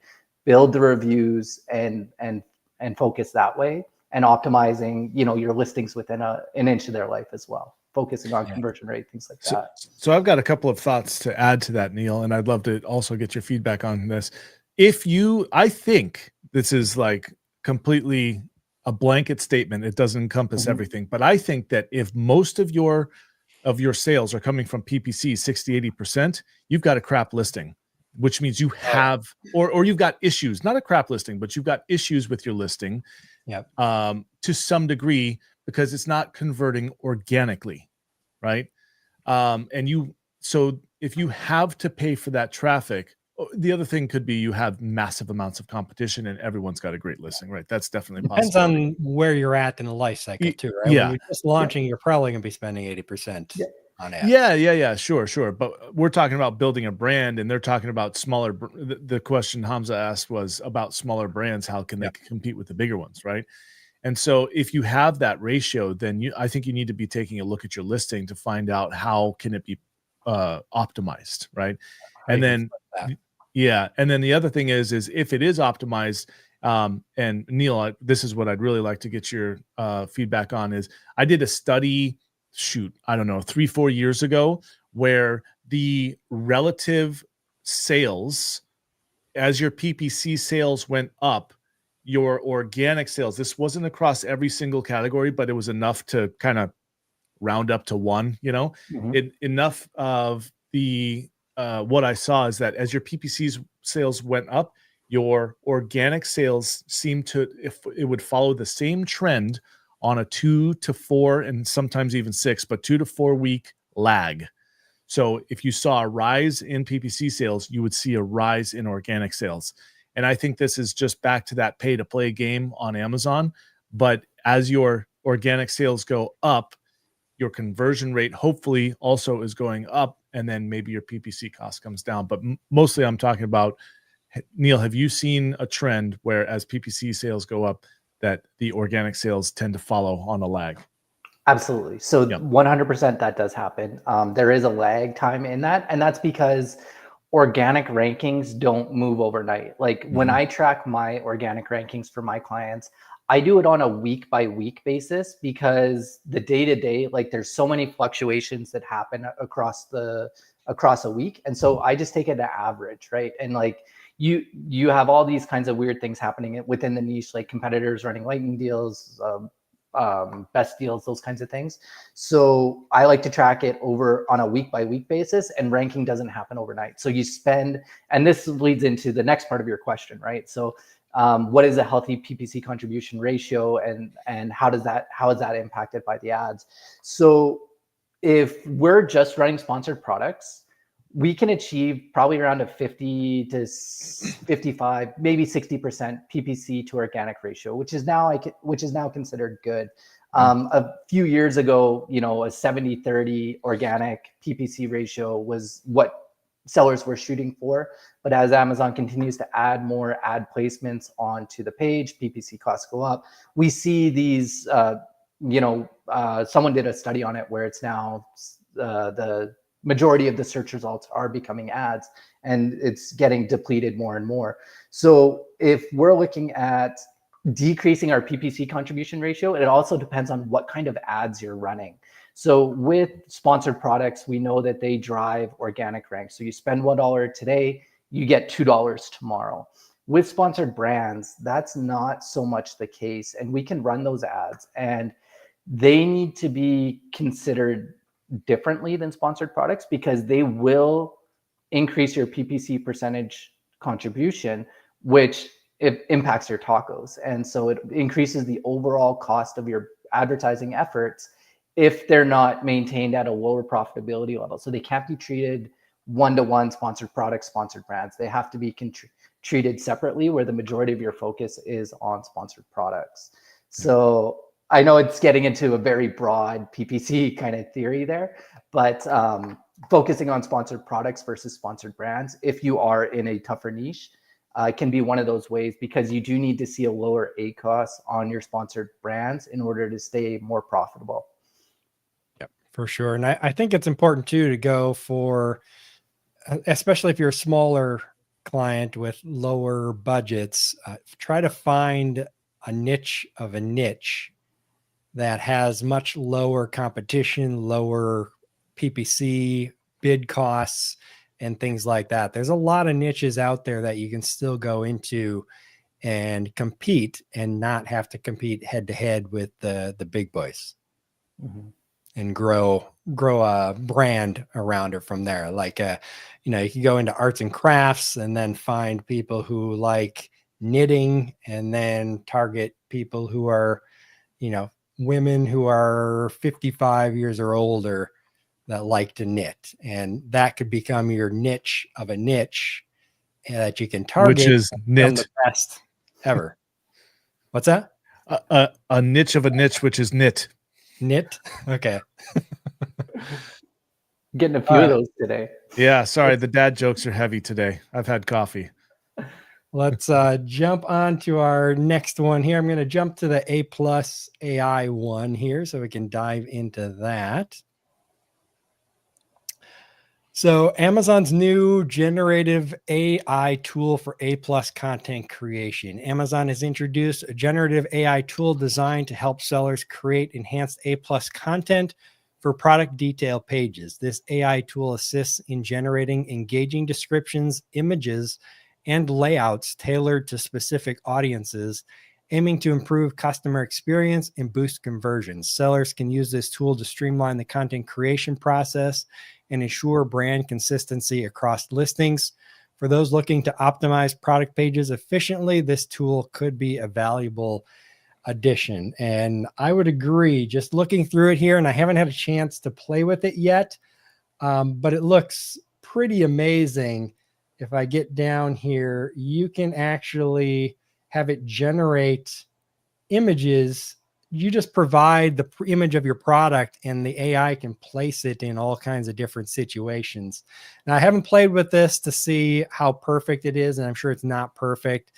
build the reviews and focus that way, and optimizing, your listings within an inch of their life as well, focusing on conversion rate, things like that. So I've got a couple of thoughts to add to that, Neil, and I'd love to also get your feedback on this. I think this is completely a blanket statement. It doesn't encompass Mhm. everything. But I think that if most of your sales are coming from PPC, 60-80%, you've got a crap listing, which means you have, or you've got issues, not a crap listing, but you've got issues with your listing Yep. to some degree, because it's not converting organically, right? So if you have to pay for that traffic, the other thing could be you have massive amounts of competition and everyone's got a great listing, right? That's definitely a Depends possibility. on where you're at in the life cycle too, right? When Yeah. you're just launching, you're probably going to be spending 80% Yeah. on ads. Yeah, sure. But we're talking about building a brand, and they're talking about smaller. The question Hamza asked was about smaller brands. How can they compete with the bigger ones, right? And so if you have that ratio, then I think you need to be taking a look at your listing to find out how can it be optimized, right? How And you can then flip that. yeah, and then the other thing is if it is optimized, and Neil, this is what I'd really like to get your feedback on. Is I did a study, I don't know, 3-4 years ago, where the relative sales as your PPC sales went up, your organic sales, this wasn't across every single category, but it was enough to kind of round up to one, Mhm. enough of the what I saw is that as your PPC's sales went up, your organic sales seemed to, if it would follow the same trend on a 2 to 4 and sometimes even 6, but 2 to 4 week lag. So if you saw a rise in PPC sales, you would see a rise in organic sales. And I think this is just back to that pay to play game on Amazon. But as your organic sales go up, your conversion rate hopefully also is going up, and then maybe your PPC cost comes down. But mostly I'm talking about, Neil, have you seen a trend where as PPC sales go up, that the organic sales tend to follow on a lag? Absolutely. So Yep. 100% that does happen. There is a lag time in that, and that's because organic rankings don't move overnight. Like when Mhm. I track my organic rankings for my clients, I do it on a week by week basis because the day to day, like there's so many fluctuations that happen across a week, and so I just take it to average, right? And like you have all these kinds of weird things happening within the niche, like competitors running lightning deals. Best deals, those kinds of things. So I like to track it over on a week by week basis, and ranking doesn't happen overnight. So you spend, and this leads into the next part of your question, right? So what is a healthy PPC contribution ratio, and how is that impacted by the ads? So if we're just running sponsored products, we can achieve probably around a 50 to 55, maybe 60% PPC to organic ratio, which is now considered good. A few years ago, a 70-30 organic PPC ratio was what sellers were shooting for. But as Amazon continues to add more ad placements onto the page, PPC costs go up. We see these, someone did a study on it where it's now the majority of the search results are becoming ads, and it's getting depleted more and more. So if we're looking at decreasing our PPC contribution ratio, it also depends on what kind of ads you're running. So with sponsored products, we know that they drive organic rank. So you spend $1 today, you get $2 tomorrow. With sponsored brands, that's not so much the case. And we can run those ads, and they need to be considered differently than sponsored products because they will increase your PPC percentage contribution, which it impacts your tacos. And so it increases the overall cost of your advertising efforts if they're not maintained at a lower profitability level. So they can't be treated one-to-one, sponsored products, sponsored brands. They have to be treated separately, where the majority of your focus is on sponsored products. So I know it's getting into a very broad PPC kind of theory there, but focusing on sponsored products versus sponsored brands, if you are in a tougher niche, can be one of those ways, because you do need to see a lower ACoS on your sponsored brands in order to stay more profitable. Yep, for sure. And I think it's important too to go for, especially if you're a smaller client with lower budgets, try to find a niche of a niche that has much lower competition, lower PPC, bid costs, and things like that. There's a lot of niches out there that you can still go into and compete and not have to compete head to head with the big boys and grow a brand around it from there. Like, you know, you can go into arts and crafts and then find people who like knitting and then target people who are, you know, women who are 55 years or older that like to knit. And that could become your niche of a niche that you can target, which is become knit. the best ever. What's that? A niche of a niche, which is knit. Knit. Okay. Getting a few of those today. Yeah, sorry, the dad jokes are heavy today. I've had coffee. Let's jump on to our next one here. I'm going to jump to the A+ AI one here so we can dive into that. So Amazon's new generative AI tool for A+ content creation. Amazon has introduced a generative AI tool designed to help sellers create enhanced A+ content for product detail pages. This AI tool assists in generating engaging descriptions, images, and layouts tailored to specific audiences, aiming to improve customer experience and boost conversions. Sellers can use this tool to streamline the content creation process and ensure brand consistency across listings. For those looking to optimize product pages efficiently, this tool could be a valuable addition. And I would agree, just looking through it here, and I haven't had a chance to play with it yet, but it looks pretty amazing. If I get down here, you can actually have it generate images. You just provide the image of your product and the AI can place it in all kinds of different situations. Now, I haven't played with this to see how perfect it is, and I'm sure it's not perfect,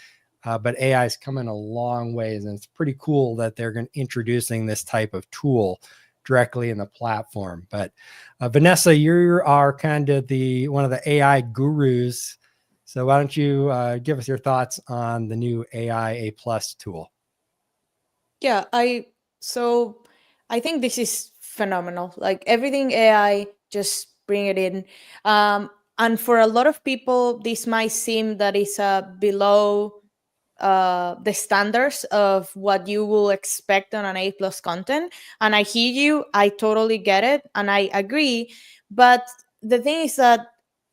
but AI is coming a long ways, and it's pretty cool that they're introducing this type of tool directly in the platform. But Vanessa, you are kind of one of the AI gurus. So why don't you give us your thoughts on the new AI A+ tool? Yeah, I think this is phenomenal. Like everything AI, just bring it in. And for a lot of people, this might seem that it's below the standards of what you will expect on an A+ content. And I hear you, I totally get it, and I agree. But the thing is that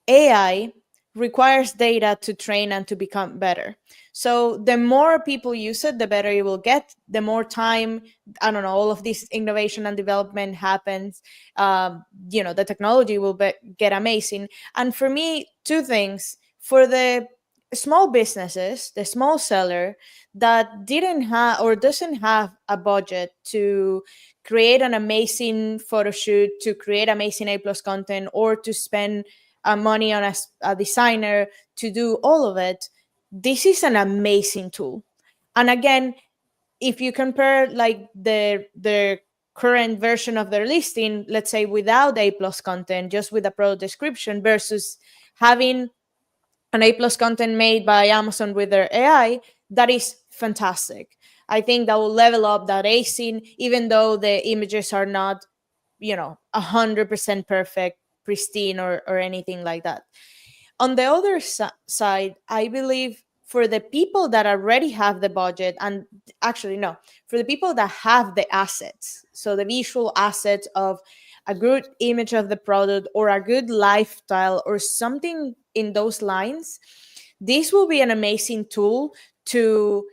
AI requires data to train and to become better. So the more people use it, the better it will get. The more time, I don't know, all of this innovation and development happens. The technology will get amazing. And for me, two things. For the small businesses, the small seller that didn't have or doesn't have a budget to create an amazing photo shoot, to create amazing A+ content, or to spend money on a designer to do all of it, this is an amazing tool. And again, if you compare like the current version of their listing, let's say without A+ content, just with a product description, versus having an A+ content made by Amazon with their AI, that is fantastic. I think that will level up that ASIN, even though the images are not 100% perfect, pristine, or anything like that. On the other side, I believe for the people that already have the budget, and actually no, for the people that have the assets, so the visual assets of a good image of the product or a good lifestyle or something in those lines, this will be an amazing tool to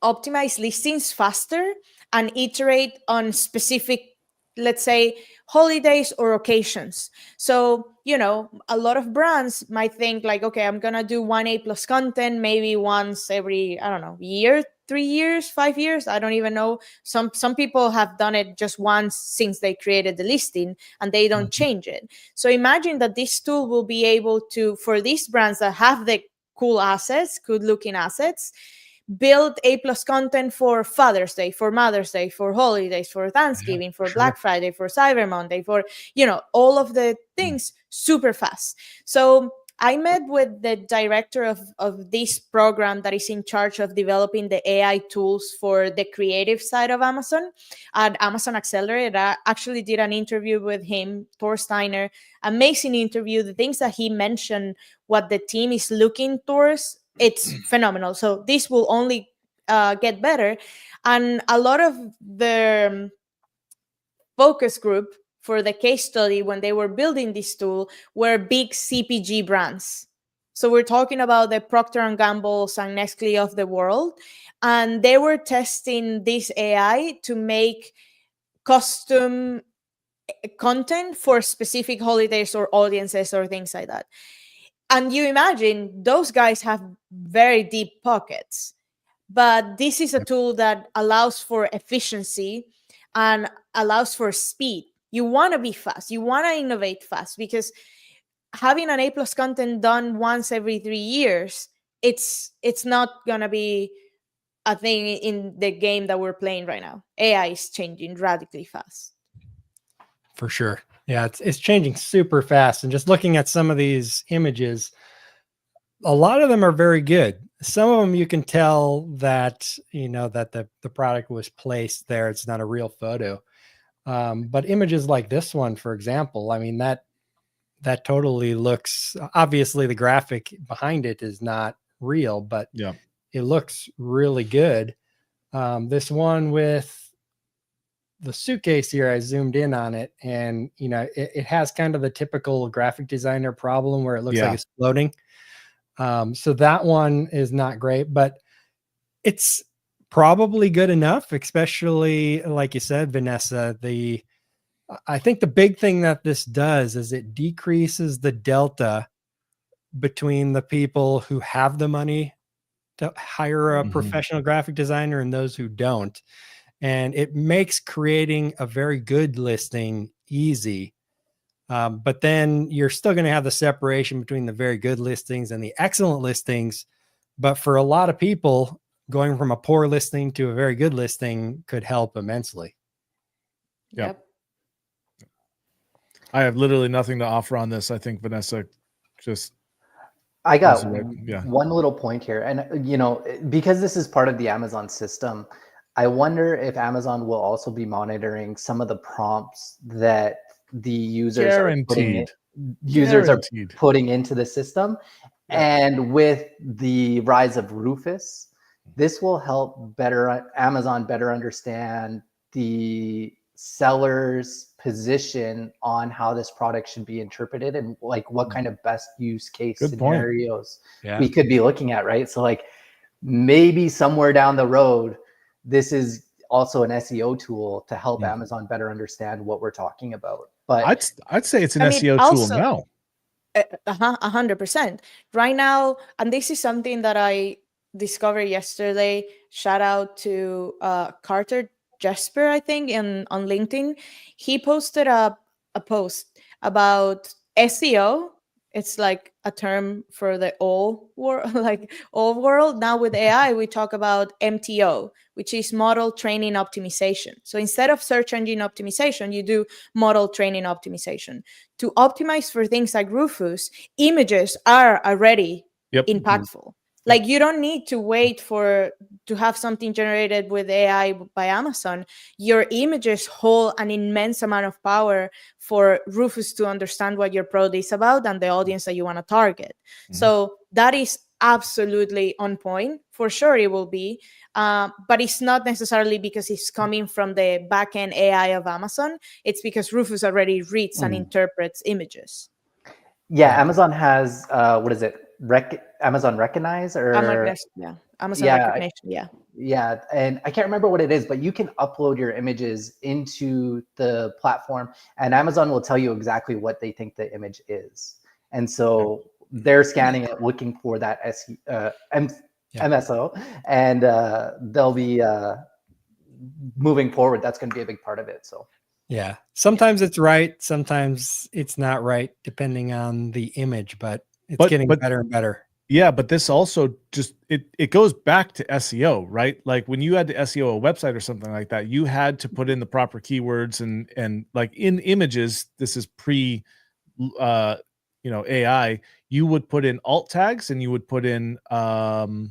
optimize listings faster and iterate on specific, let's say, holidays or occasions. So, a lot of brands might think like, okay, I'm going to do one A+ content maybe once every, I don't know, year, 3 years, 5 years. I don't even know. Some people have done it just once since they created the listing and they don't change it. So imagine that this tool will be able to, for these brands that have the cool assets, good looking assets, build A+ content for Father's Day, for Mother's Day, for holidays, for Thanksgiving, for Black Friday, for Cyber Monday, for, all of the things super fast. So I met with the director of this program that is in charge of developing the AI tools for the creative side of Amazon at Amazon Accelerator. I actually did an interview with him, Thor Steiner, amazing interview. The things that he mentioned, what the team is looking towards it's phenomenal. So this will only get better. And a lot of the focus group for the case study when they were building this tool were big CPG brands. So we're talking about the Procter and Gamble's and Nestle of the world, and they were testing this AI to make custom content for specific holidays or audiences or things like that. And you imagine those guys have very deep pockets, but this is a tool that allows for efficiency and allows for speed. You want to be fast, you want to innovate fast, because having an A+ content done once every 3 years, it's not gonna be a thing in the game that we're playing right now. AI is changing radically fast. For sure. Yeah, it's changing super fast. And just looking at some of these images, a lot of them are very good. Some of them you can tell that, you know, that the product was placed there. It's not a real photo. But images like this one, for example, I mean, that totally looks, obviously the graphic behind it is not real, but Yeah, it looks really good. This one with the suitcase here, I zoomed in on it, and you know, it has kind of the typical graphic designer problem where it looks like it's floating. So that one is not great, but it's probably good enough, especially like you said, Vanessa. I think the big thing that this does is it decreases the delta between the people who have the money to hire a professional graphic designer and those who don't. And it makes creating a very good listing easy. But then you're still going to have the separation between the very good listings and the excellent listings. But for a lot of people, going from a poor listing to a very good listing could help immensely. Yep. I have literally nothing to offer on this. I think Vanessa just. I got yeah. one little point here. And, you know, because this is part of the Amazon system, I wonder if Amazon will also be monitoring some of the prompts that the users are putting into the system. Yeah. And with the rise of Rufus, this will help Amazon better understand the seller's position on how this product should be interpreted and like what kind of best use case scenarios we could be looking at, right? So like maybe somewhere down the road, this is also an SEO tool to help Amazon better understand what we're talking about. But I'd say it's an SEO tool now. 100% right now. And this is something that I discovered yesterday. Shout out to Carter Jesper, I think, on LinkedIn. He posted a post about SEO. It's like a term for the old world, like old world. Now with AI, we talk about MTO, which is model training optimization. So instead of search engine optimization, you do model training optimization. To optimize for things like Rufus, images are already impactful. Like you don't need to wait to have something generated with AI by Amazon. Your images hold an immense amount of power for Rufus to understand what your product is about and the audience that you want to target. So that is absolutely on point. For sure it will be, but it's not necessarily because it's coming from the backend AI of Amazon. It's because Rufus already reads and interprets images. Yeah, Amazon has, what is it? Amazon Recognize or Amazon Recognition. Yeah, and I can't remember what it is, but you can upload your images into the platform, and Amazon will tell you exactly what they think the image is, and so they're scanning it, looking for that MSO, and they'll be moving forward. That's going to be a big part of it. So. Yeah, sometimes it's right, sometimes it's not right, depending on the image, but it's getting better and better. Yeah, but this also just it goes back to SEO, right? Like when you had to SEO a website or something like that, you had to put in the proper keywords and like in images, this is pre AI, you would put in alt tags and you would put in what's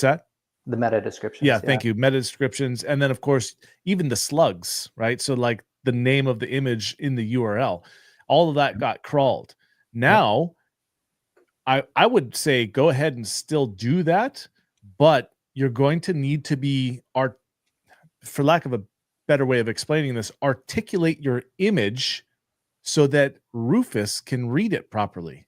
that? The meta descriptions. Yeah, thank you. Meta descriptions. And then of course, even the slugs, right? So like the name of the image in the URL, all of that got crawled. Now, I would say go ahead and still do that, but you're going to need to be for lack of a better way of explaining this, articulate your image so that Rufus can read it properly.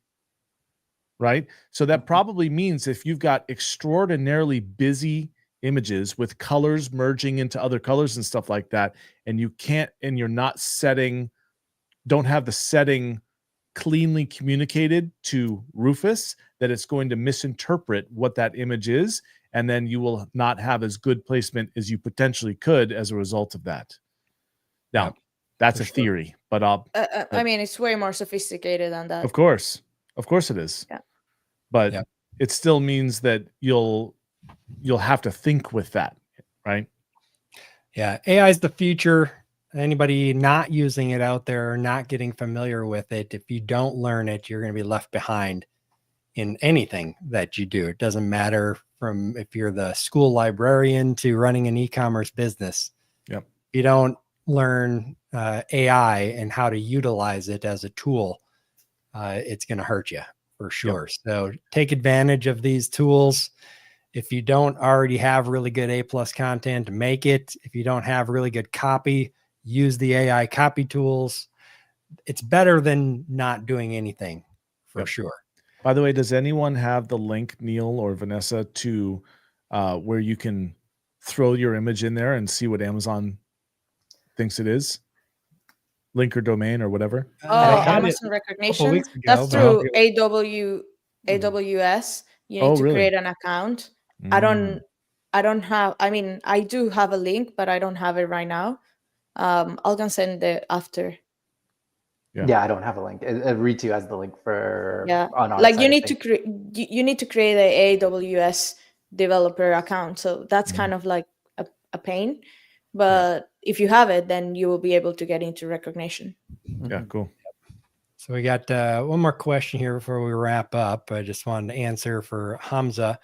Right? So that probably means if you've got extraordinarily busy images with colors merging into other colors and stuff like that, and you're not don't have the setting cleanly communicated to Rufus, that it's going to misinterpret what that image is, and then you will not have as good placement as you potentially could as a result of that. Now, Yep, that's for a sure. theory, but I mean, it's way more sophisticated than that. of course it is. Yeah. But Yep. it still means that you'll have to think with that, right? Yeah, AI is the future. Anybody not using it out there, not getting familiar with it, if you don't learn it, you're going to be left behind in anything that you do. It doesn't matter from if you're the school librarian to running an e-commerce business. Yep. If you don't learn AI and how to utilize it as a tool, it's going to hurt you for sure. Yep. So take advantage of these tools. If you don't already have really good A+ content, make it. If you don't have really good copy, use the AI copy tools. It's better than not doing anything for sure. By the way, does anyone have the link, Neil or Vanessa, to where you can throw your image in there and see what Amazon thinks it is? Link or domain or whatever? Amazon recognition. That's through AWS. You need to create an account. I don't have, I mean, I do have a link, but I don't have it right now. I'll can send it after. Yeah, I don't have a link. Ritu has the link for on our like side, you need to create a AWS developer account. So that's kind of like a pain. But if you have it, then you will be able to get into recognition. Yeah, cool. So we got one more question here before we wrap up. I just wanted to answer for Hamza.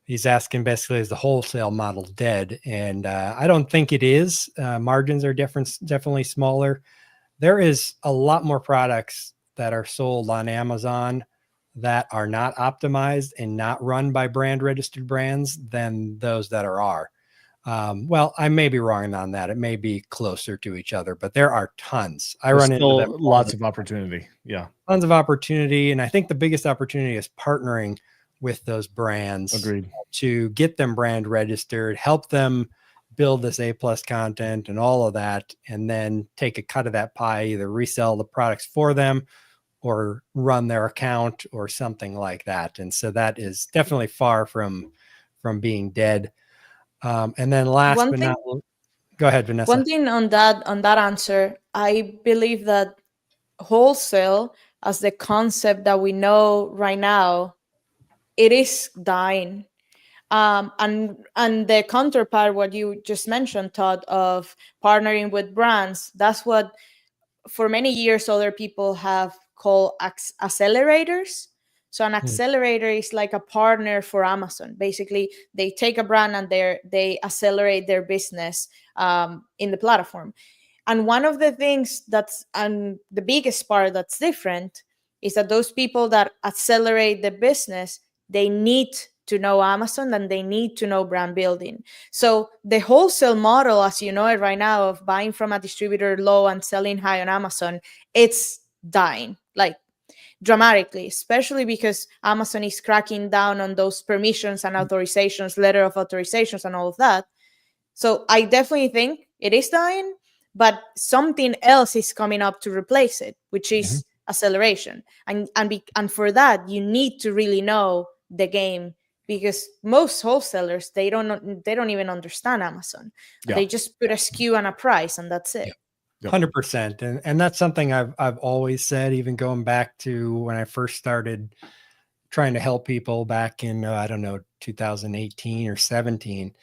He's asking basically, is the wholesale model dead? And I don't think it is. Margins are definitely smaller. There is a lot more products that are sold on Amazon that are not optimized and not run by brand registered brands than those that are. Well, I may be wrong on that. It may be closer to each other, but there are tons. I run into them. Lots of opportunity. Yeah. Tons of opportunity. And I think the biggest opportunity is partnering with those brands. Agreed. To get them brand registered, help them build this A+ content and all of that, and then take a cut of that pie, either resell the products for them or run their account or something like that. And so that is definitely far from being dead. And then last but not least, go ahead, Vanessa. One thing on that answer, I believe that wholesale as the concept that we know right now, it is dying. And the counterpart, what you just mentioned, Todd, of partnering with brands, that's what for many years other people have called accelerators. So an accelerator is like a partner for Amazon. Basically, they take a brand and they accelerate their business in the platform. And one of the things and the biggest part that's different is that those people that accelerate the business, they need to know Amazon and they need to know brand building. So the wholesale model, as you know it right now, of buying from a distributor low and selling high on Amazon, it's dying like dramatically, especially because Amazon is cracking down on those permissions and authorizations, letter of authorizations and all of that. So I definitely think it is dying, but something else is coming up to replace it, which is acceleration. And for that, you need to really know the game, because most wholesalers, they don't even understand Amazon. Yeah. They just put a SKU and a price and that's it. Yeah. 100%. And that's something I've always said, even going back to when I first started trying to help people back in, 2018 or 17.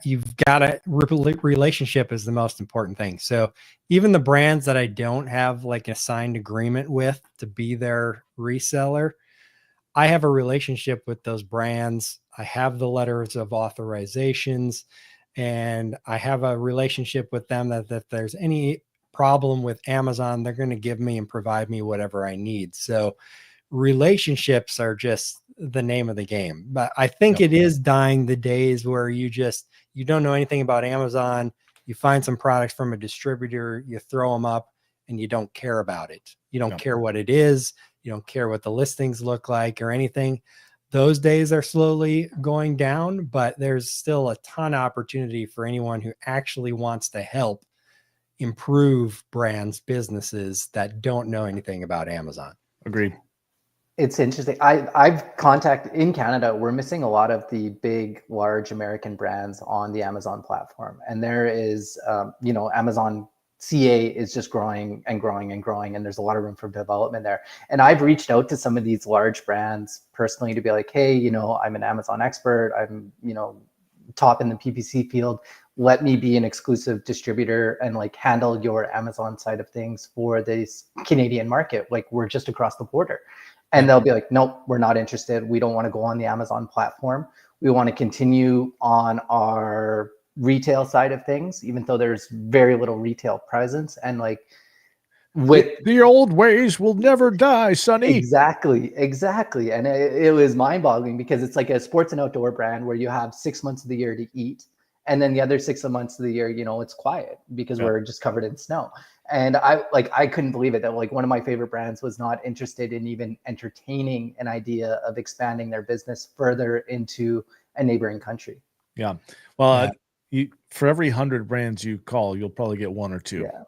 You've got a relationship is the most important thing. So even the brands that I don't have like a signed agreement with to be their reseller, I have a relationship with those brands. I have the letters of authorizations, and I have a relationship with them that if there's any problem with Amazon, they're going to give me and provide me whatever I need. So relationships are just the name of the game. But I think it is dying, the days where you don't know anything about Amazon. You find some products from a distributor, you throw them up, and you don't care about it. You don't care what it is. You don't care what the listings look like or anything. Those days are slowly going down, but there's still a ton of opportunity for anyone who actually wants to help improve brands, businesses that don't know anything about Amazon. Agreed. It's interesting. I've contacted in Canada, we're missing a lot of the big, large American brands on the Amazon platform. And there is, Amazon CA is just growing and growing and growing. And there's a lot of room for development there. And I've reached out to some of these large brands personally to be like, hey, I'm an Amazon expert. I'm, top in the PPC field. Let me be an exclusive distributor and like handle your Amazon side of things for this Canadian market. Like we're just across the border. And they'll be like, nope, we're not interested. We don't want to go on the Amazon platform. We want to continue on our retail side of things, even though there's very little retail presence. And like with the old ways will never die, Sonny. Exactly. And it was mind boggling because it's like a sports and outdoor brand where you have 6 months of the year to eat. And then the other 6 months of the year, it's quiet because we're just covered in snow. And I couldn't believe it that like one of my favorite brands was not interested in even entertaining an idea of expanding their business further into a neighboring country. Yeah. Well, for every 100 brands you call, you'll probably get one or two. Yeah.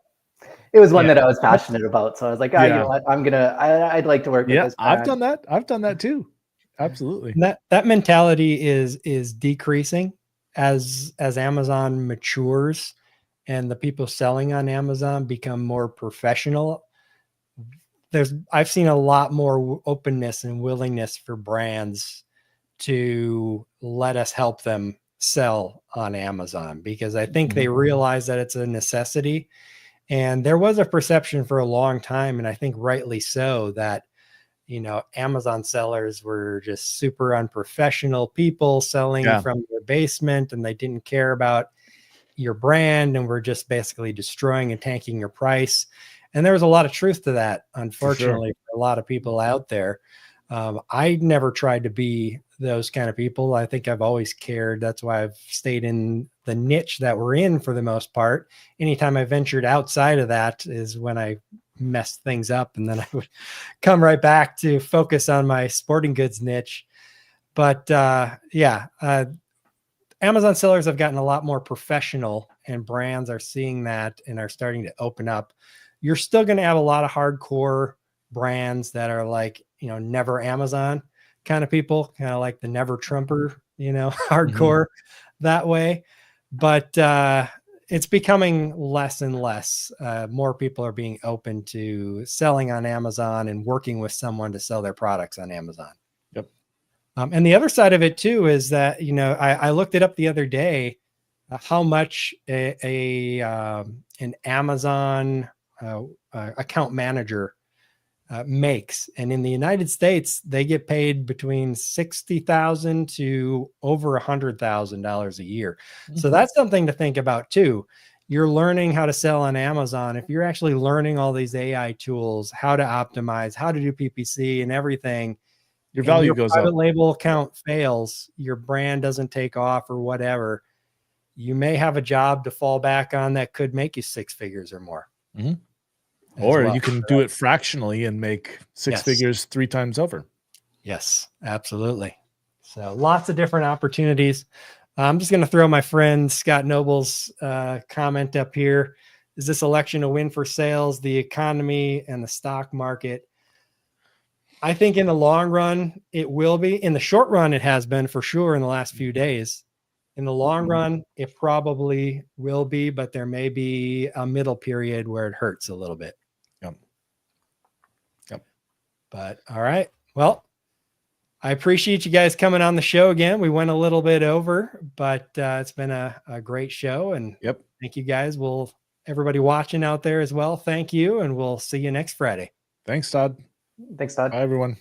It was one that I was passionate about. So I was like, you know what? I'd like to work with this brand. I've done that too. Absolutely. That mentality is decreasing as Amazon matures and the people selling on Amazon become more professional. I've seen a lot more openness and willingness for brands to let us help them sell on Amazon, because I think they realize that it's a necessity. And there was a perception for a long time, and I think rightly so, that Amazon sellers were just super unprofessional people selling from their basement, and they didn't care about your brand and were just basically destroying and tanking your price. And there was a lot of truth to that, unfortunately, for a lot of people out there. I never tried to be those kind of people. I think I've always cared. That's why I've stayed in the niche that we're in for the most part. Anytime I ventured outside of that is when I messed things up, and then I would come right back to focus on my sporting goods niche. But Amazon sellers have gotten a lot more professional, and brands are seeing that and are starting to open up. You're still going to have a lot of hardcore brands that are like, never Amazon kind of people, kind of like the never Trumper, hardcore that way. But it's becoming less and less. More people are being open to selling on Amazon and working with someone to sell their products on Amazon. Yep. And the other side of it too is that, I looked it up the other day, how much an Amazon account manager makes. And in the United States, they get paid between $60,000 to over $100,000 a year. So that's something to think about too. You're learning how to sell on Amazon. If you're actually learning all these AI tools, how to optimize, how to do PPC and everything, your value goes up. Private label account fails, your brand doesn't take off or whatever, you may have a job to fall back on that could make you 6 figures or more. Or you can do it fractionally and make 6 figures 3 times over. Yes, absolutely. So lots of different opportunities. I'm just going to throw my friend Scott Noble's comment up here. Is this election a win for sales, the economy, and the stock market? I think in the long run, it will be. In the short run, it has been for sure in the last few days. In the long run, it probably will be, but there may be a middle period where it hurts a little bit. Yep. But all right. Well, I appreciate you guys coming on the show again. We went a little bit over, but it's been a great show. And thank you guys. Everybody watching out there as well, thank you. And we'll see you next Friday. Thanks, Todd. Thanks, Todd. Bye, everyone.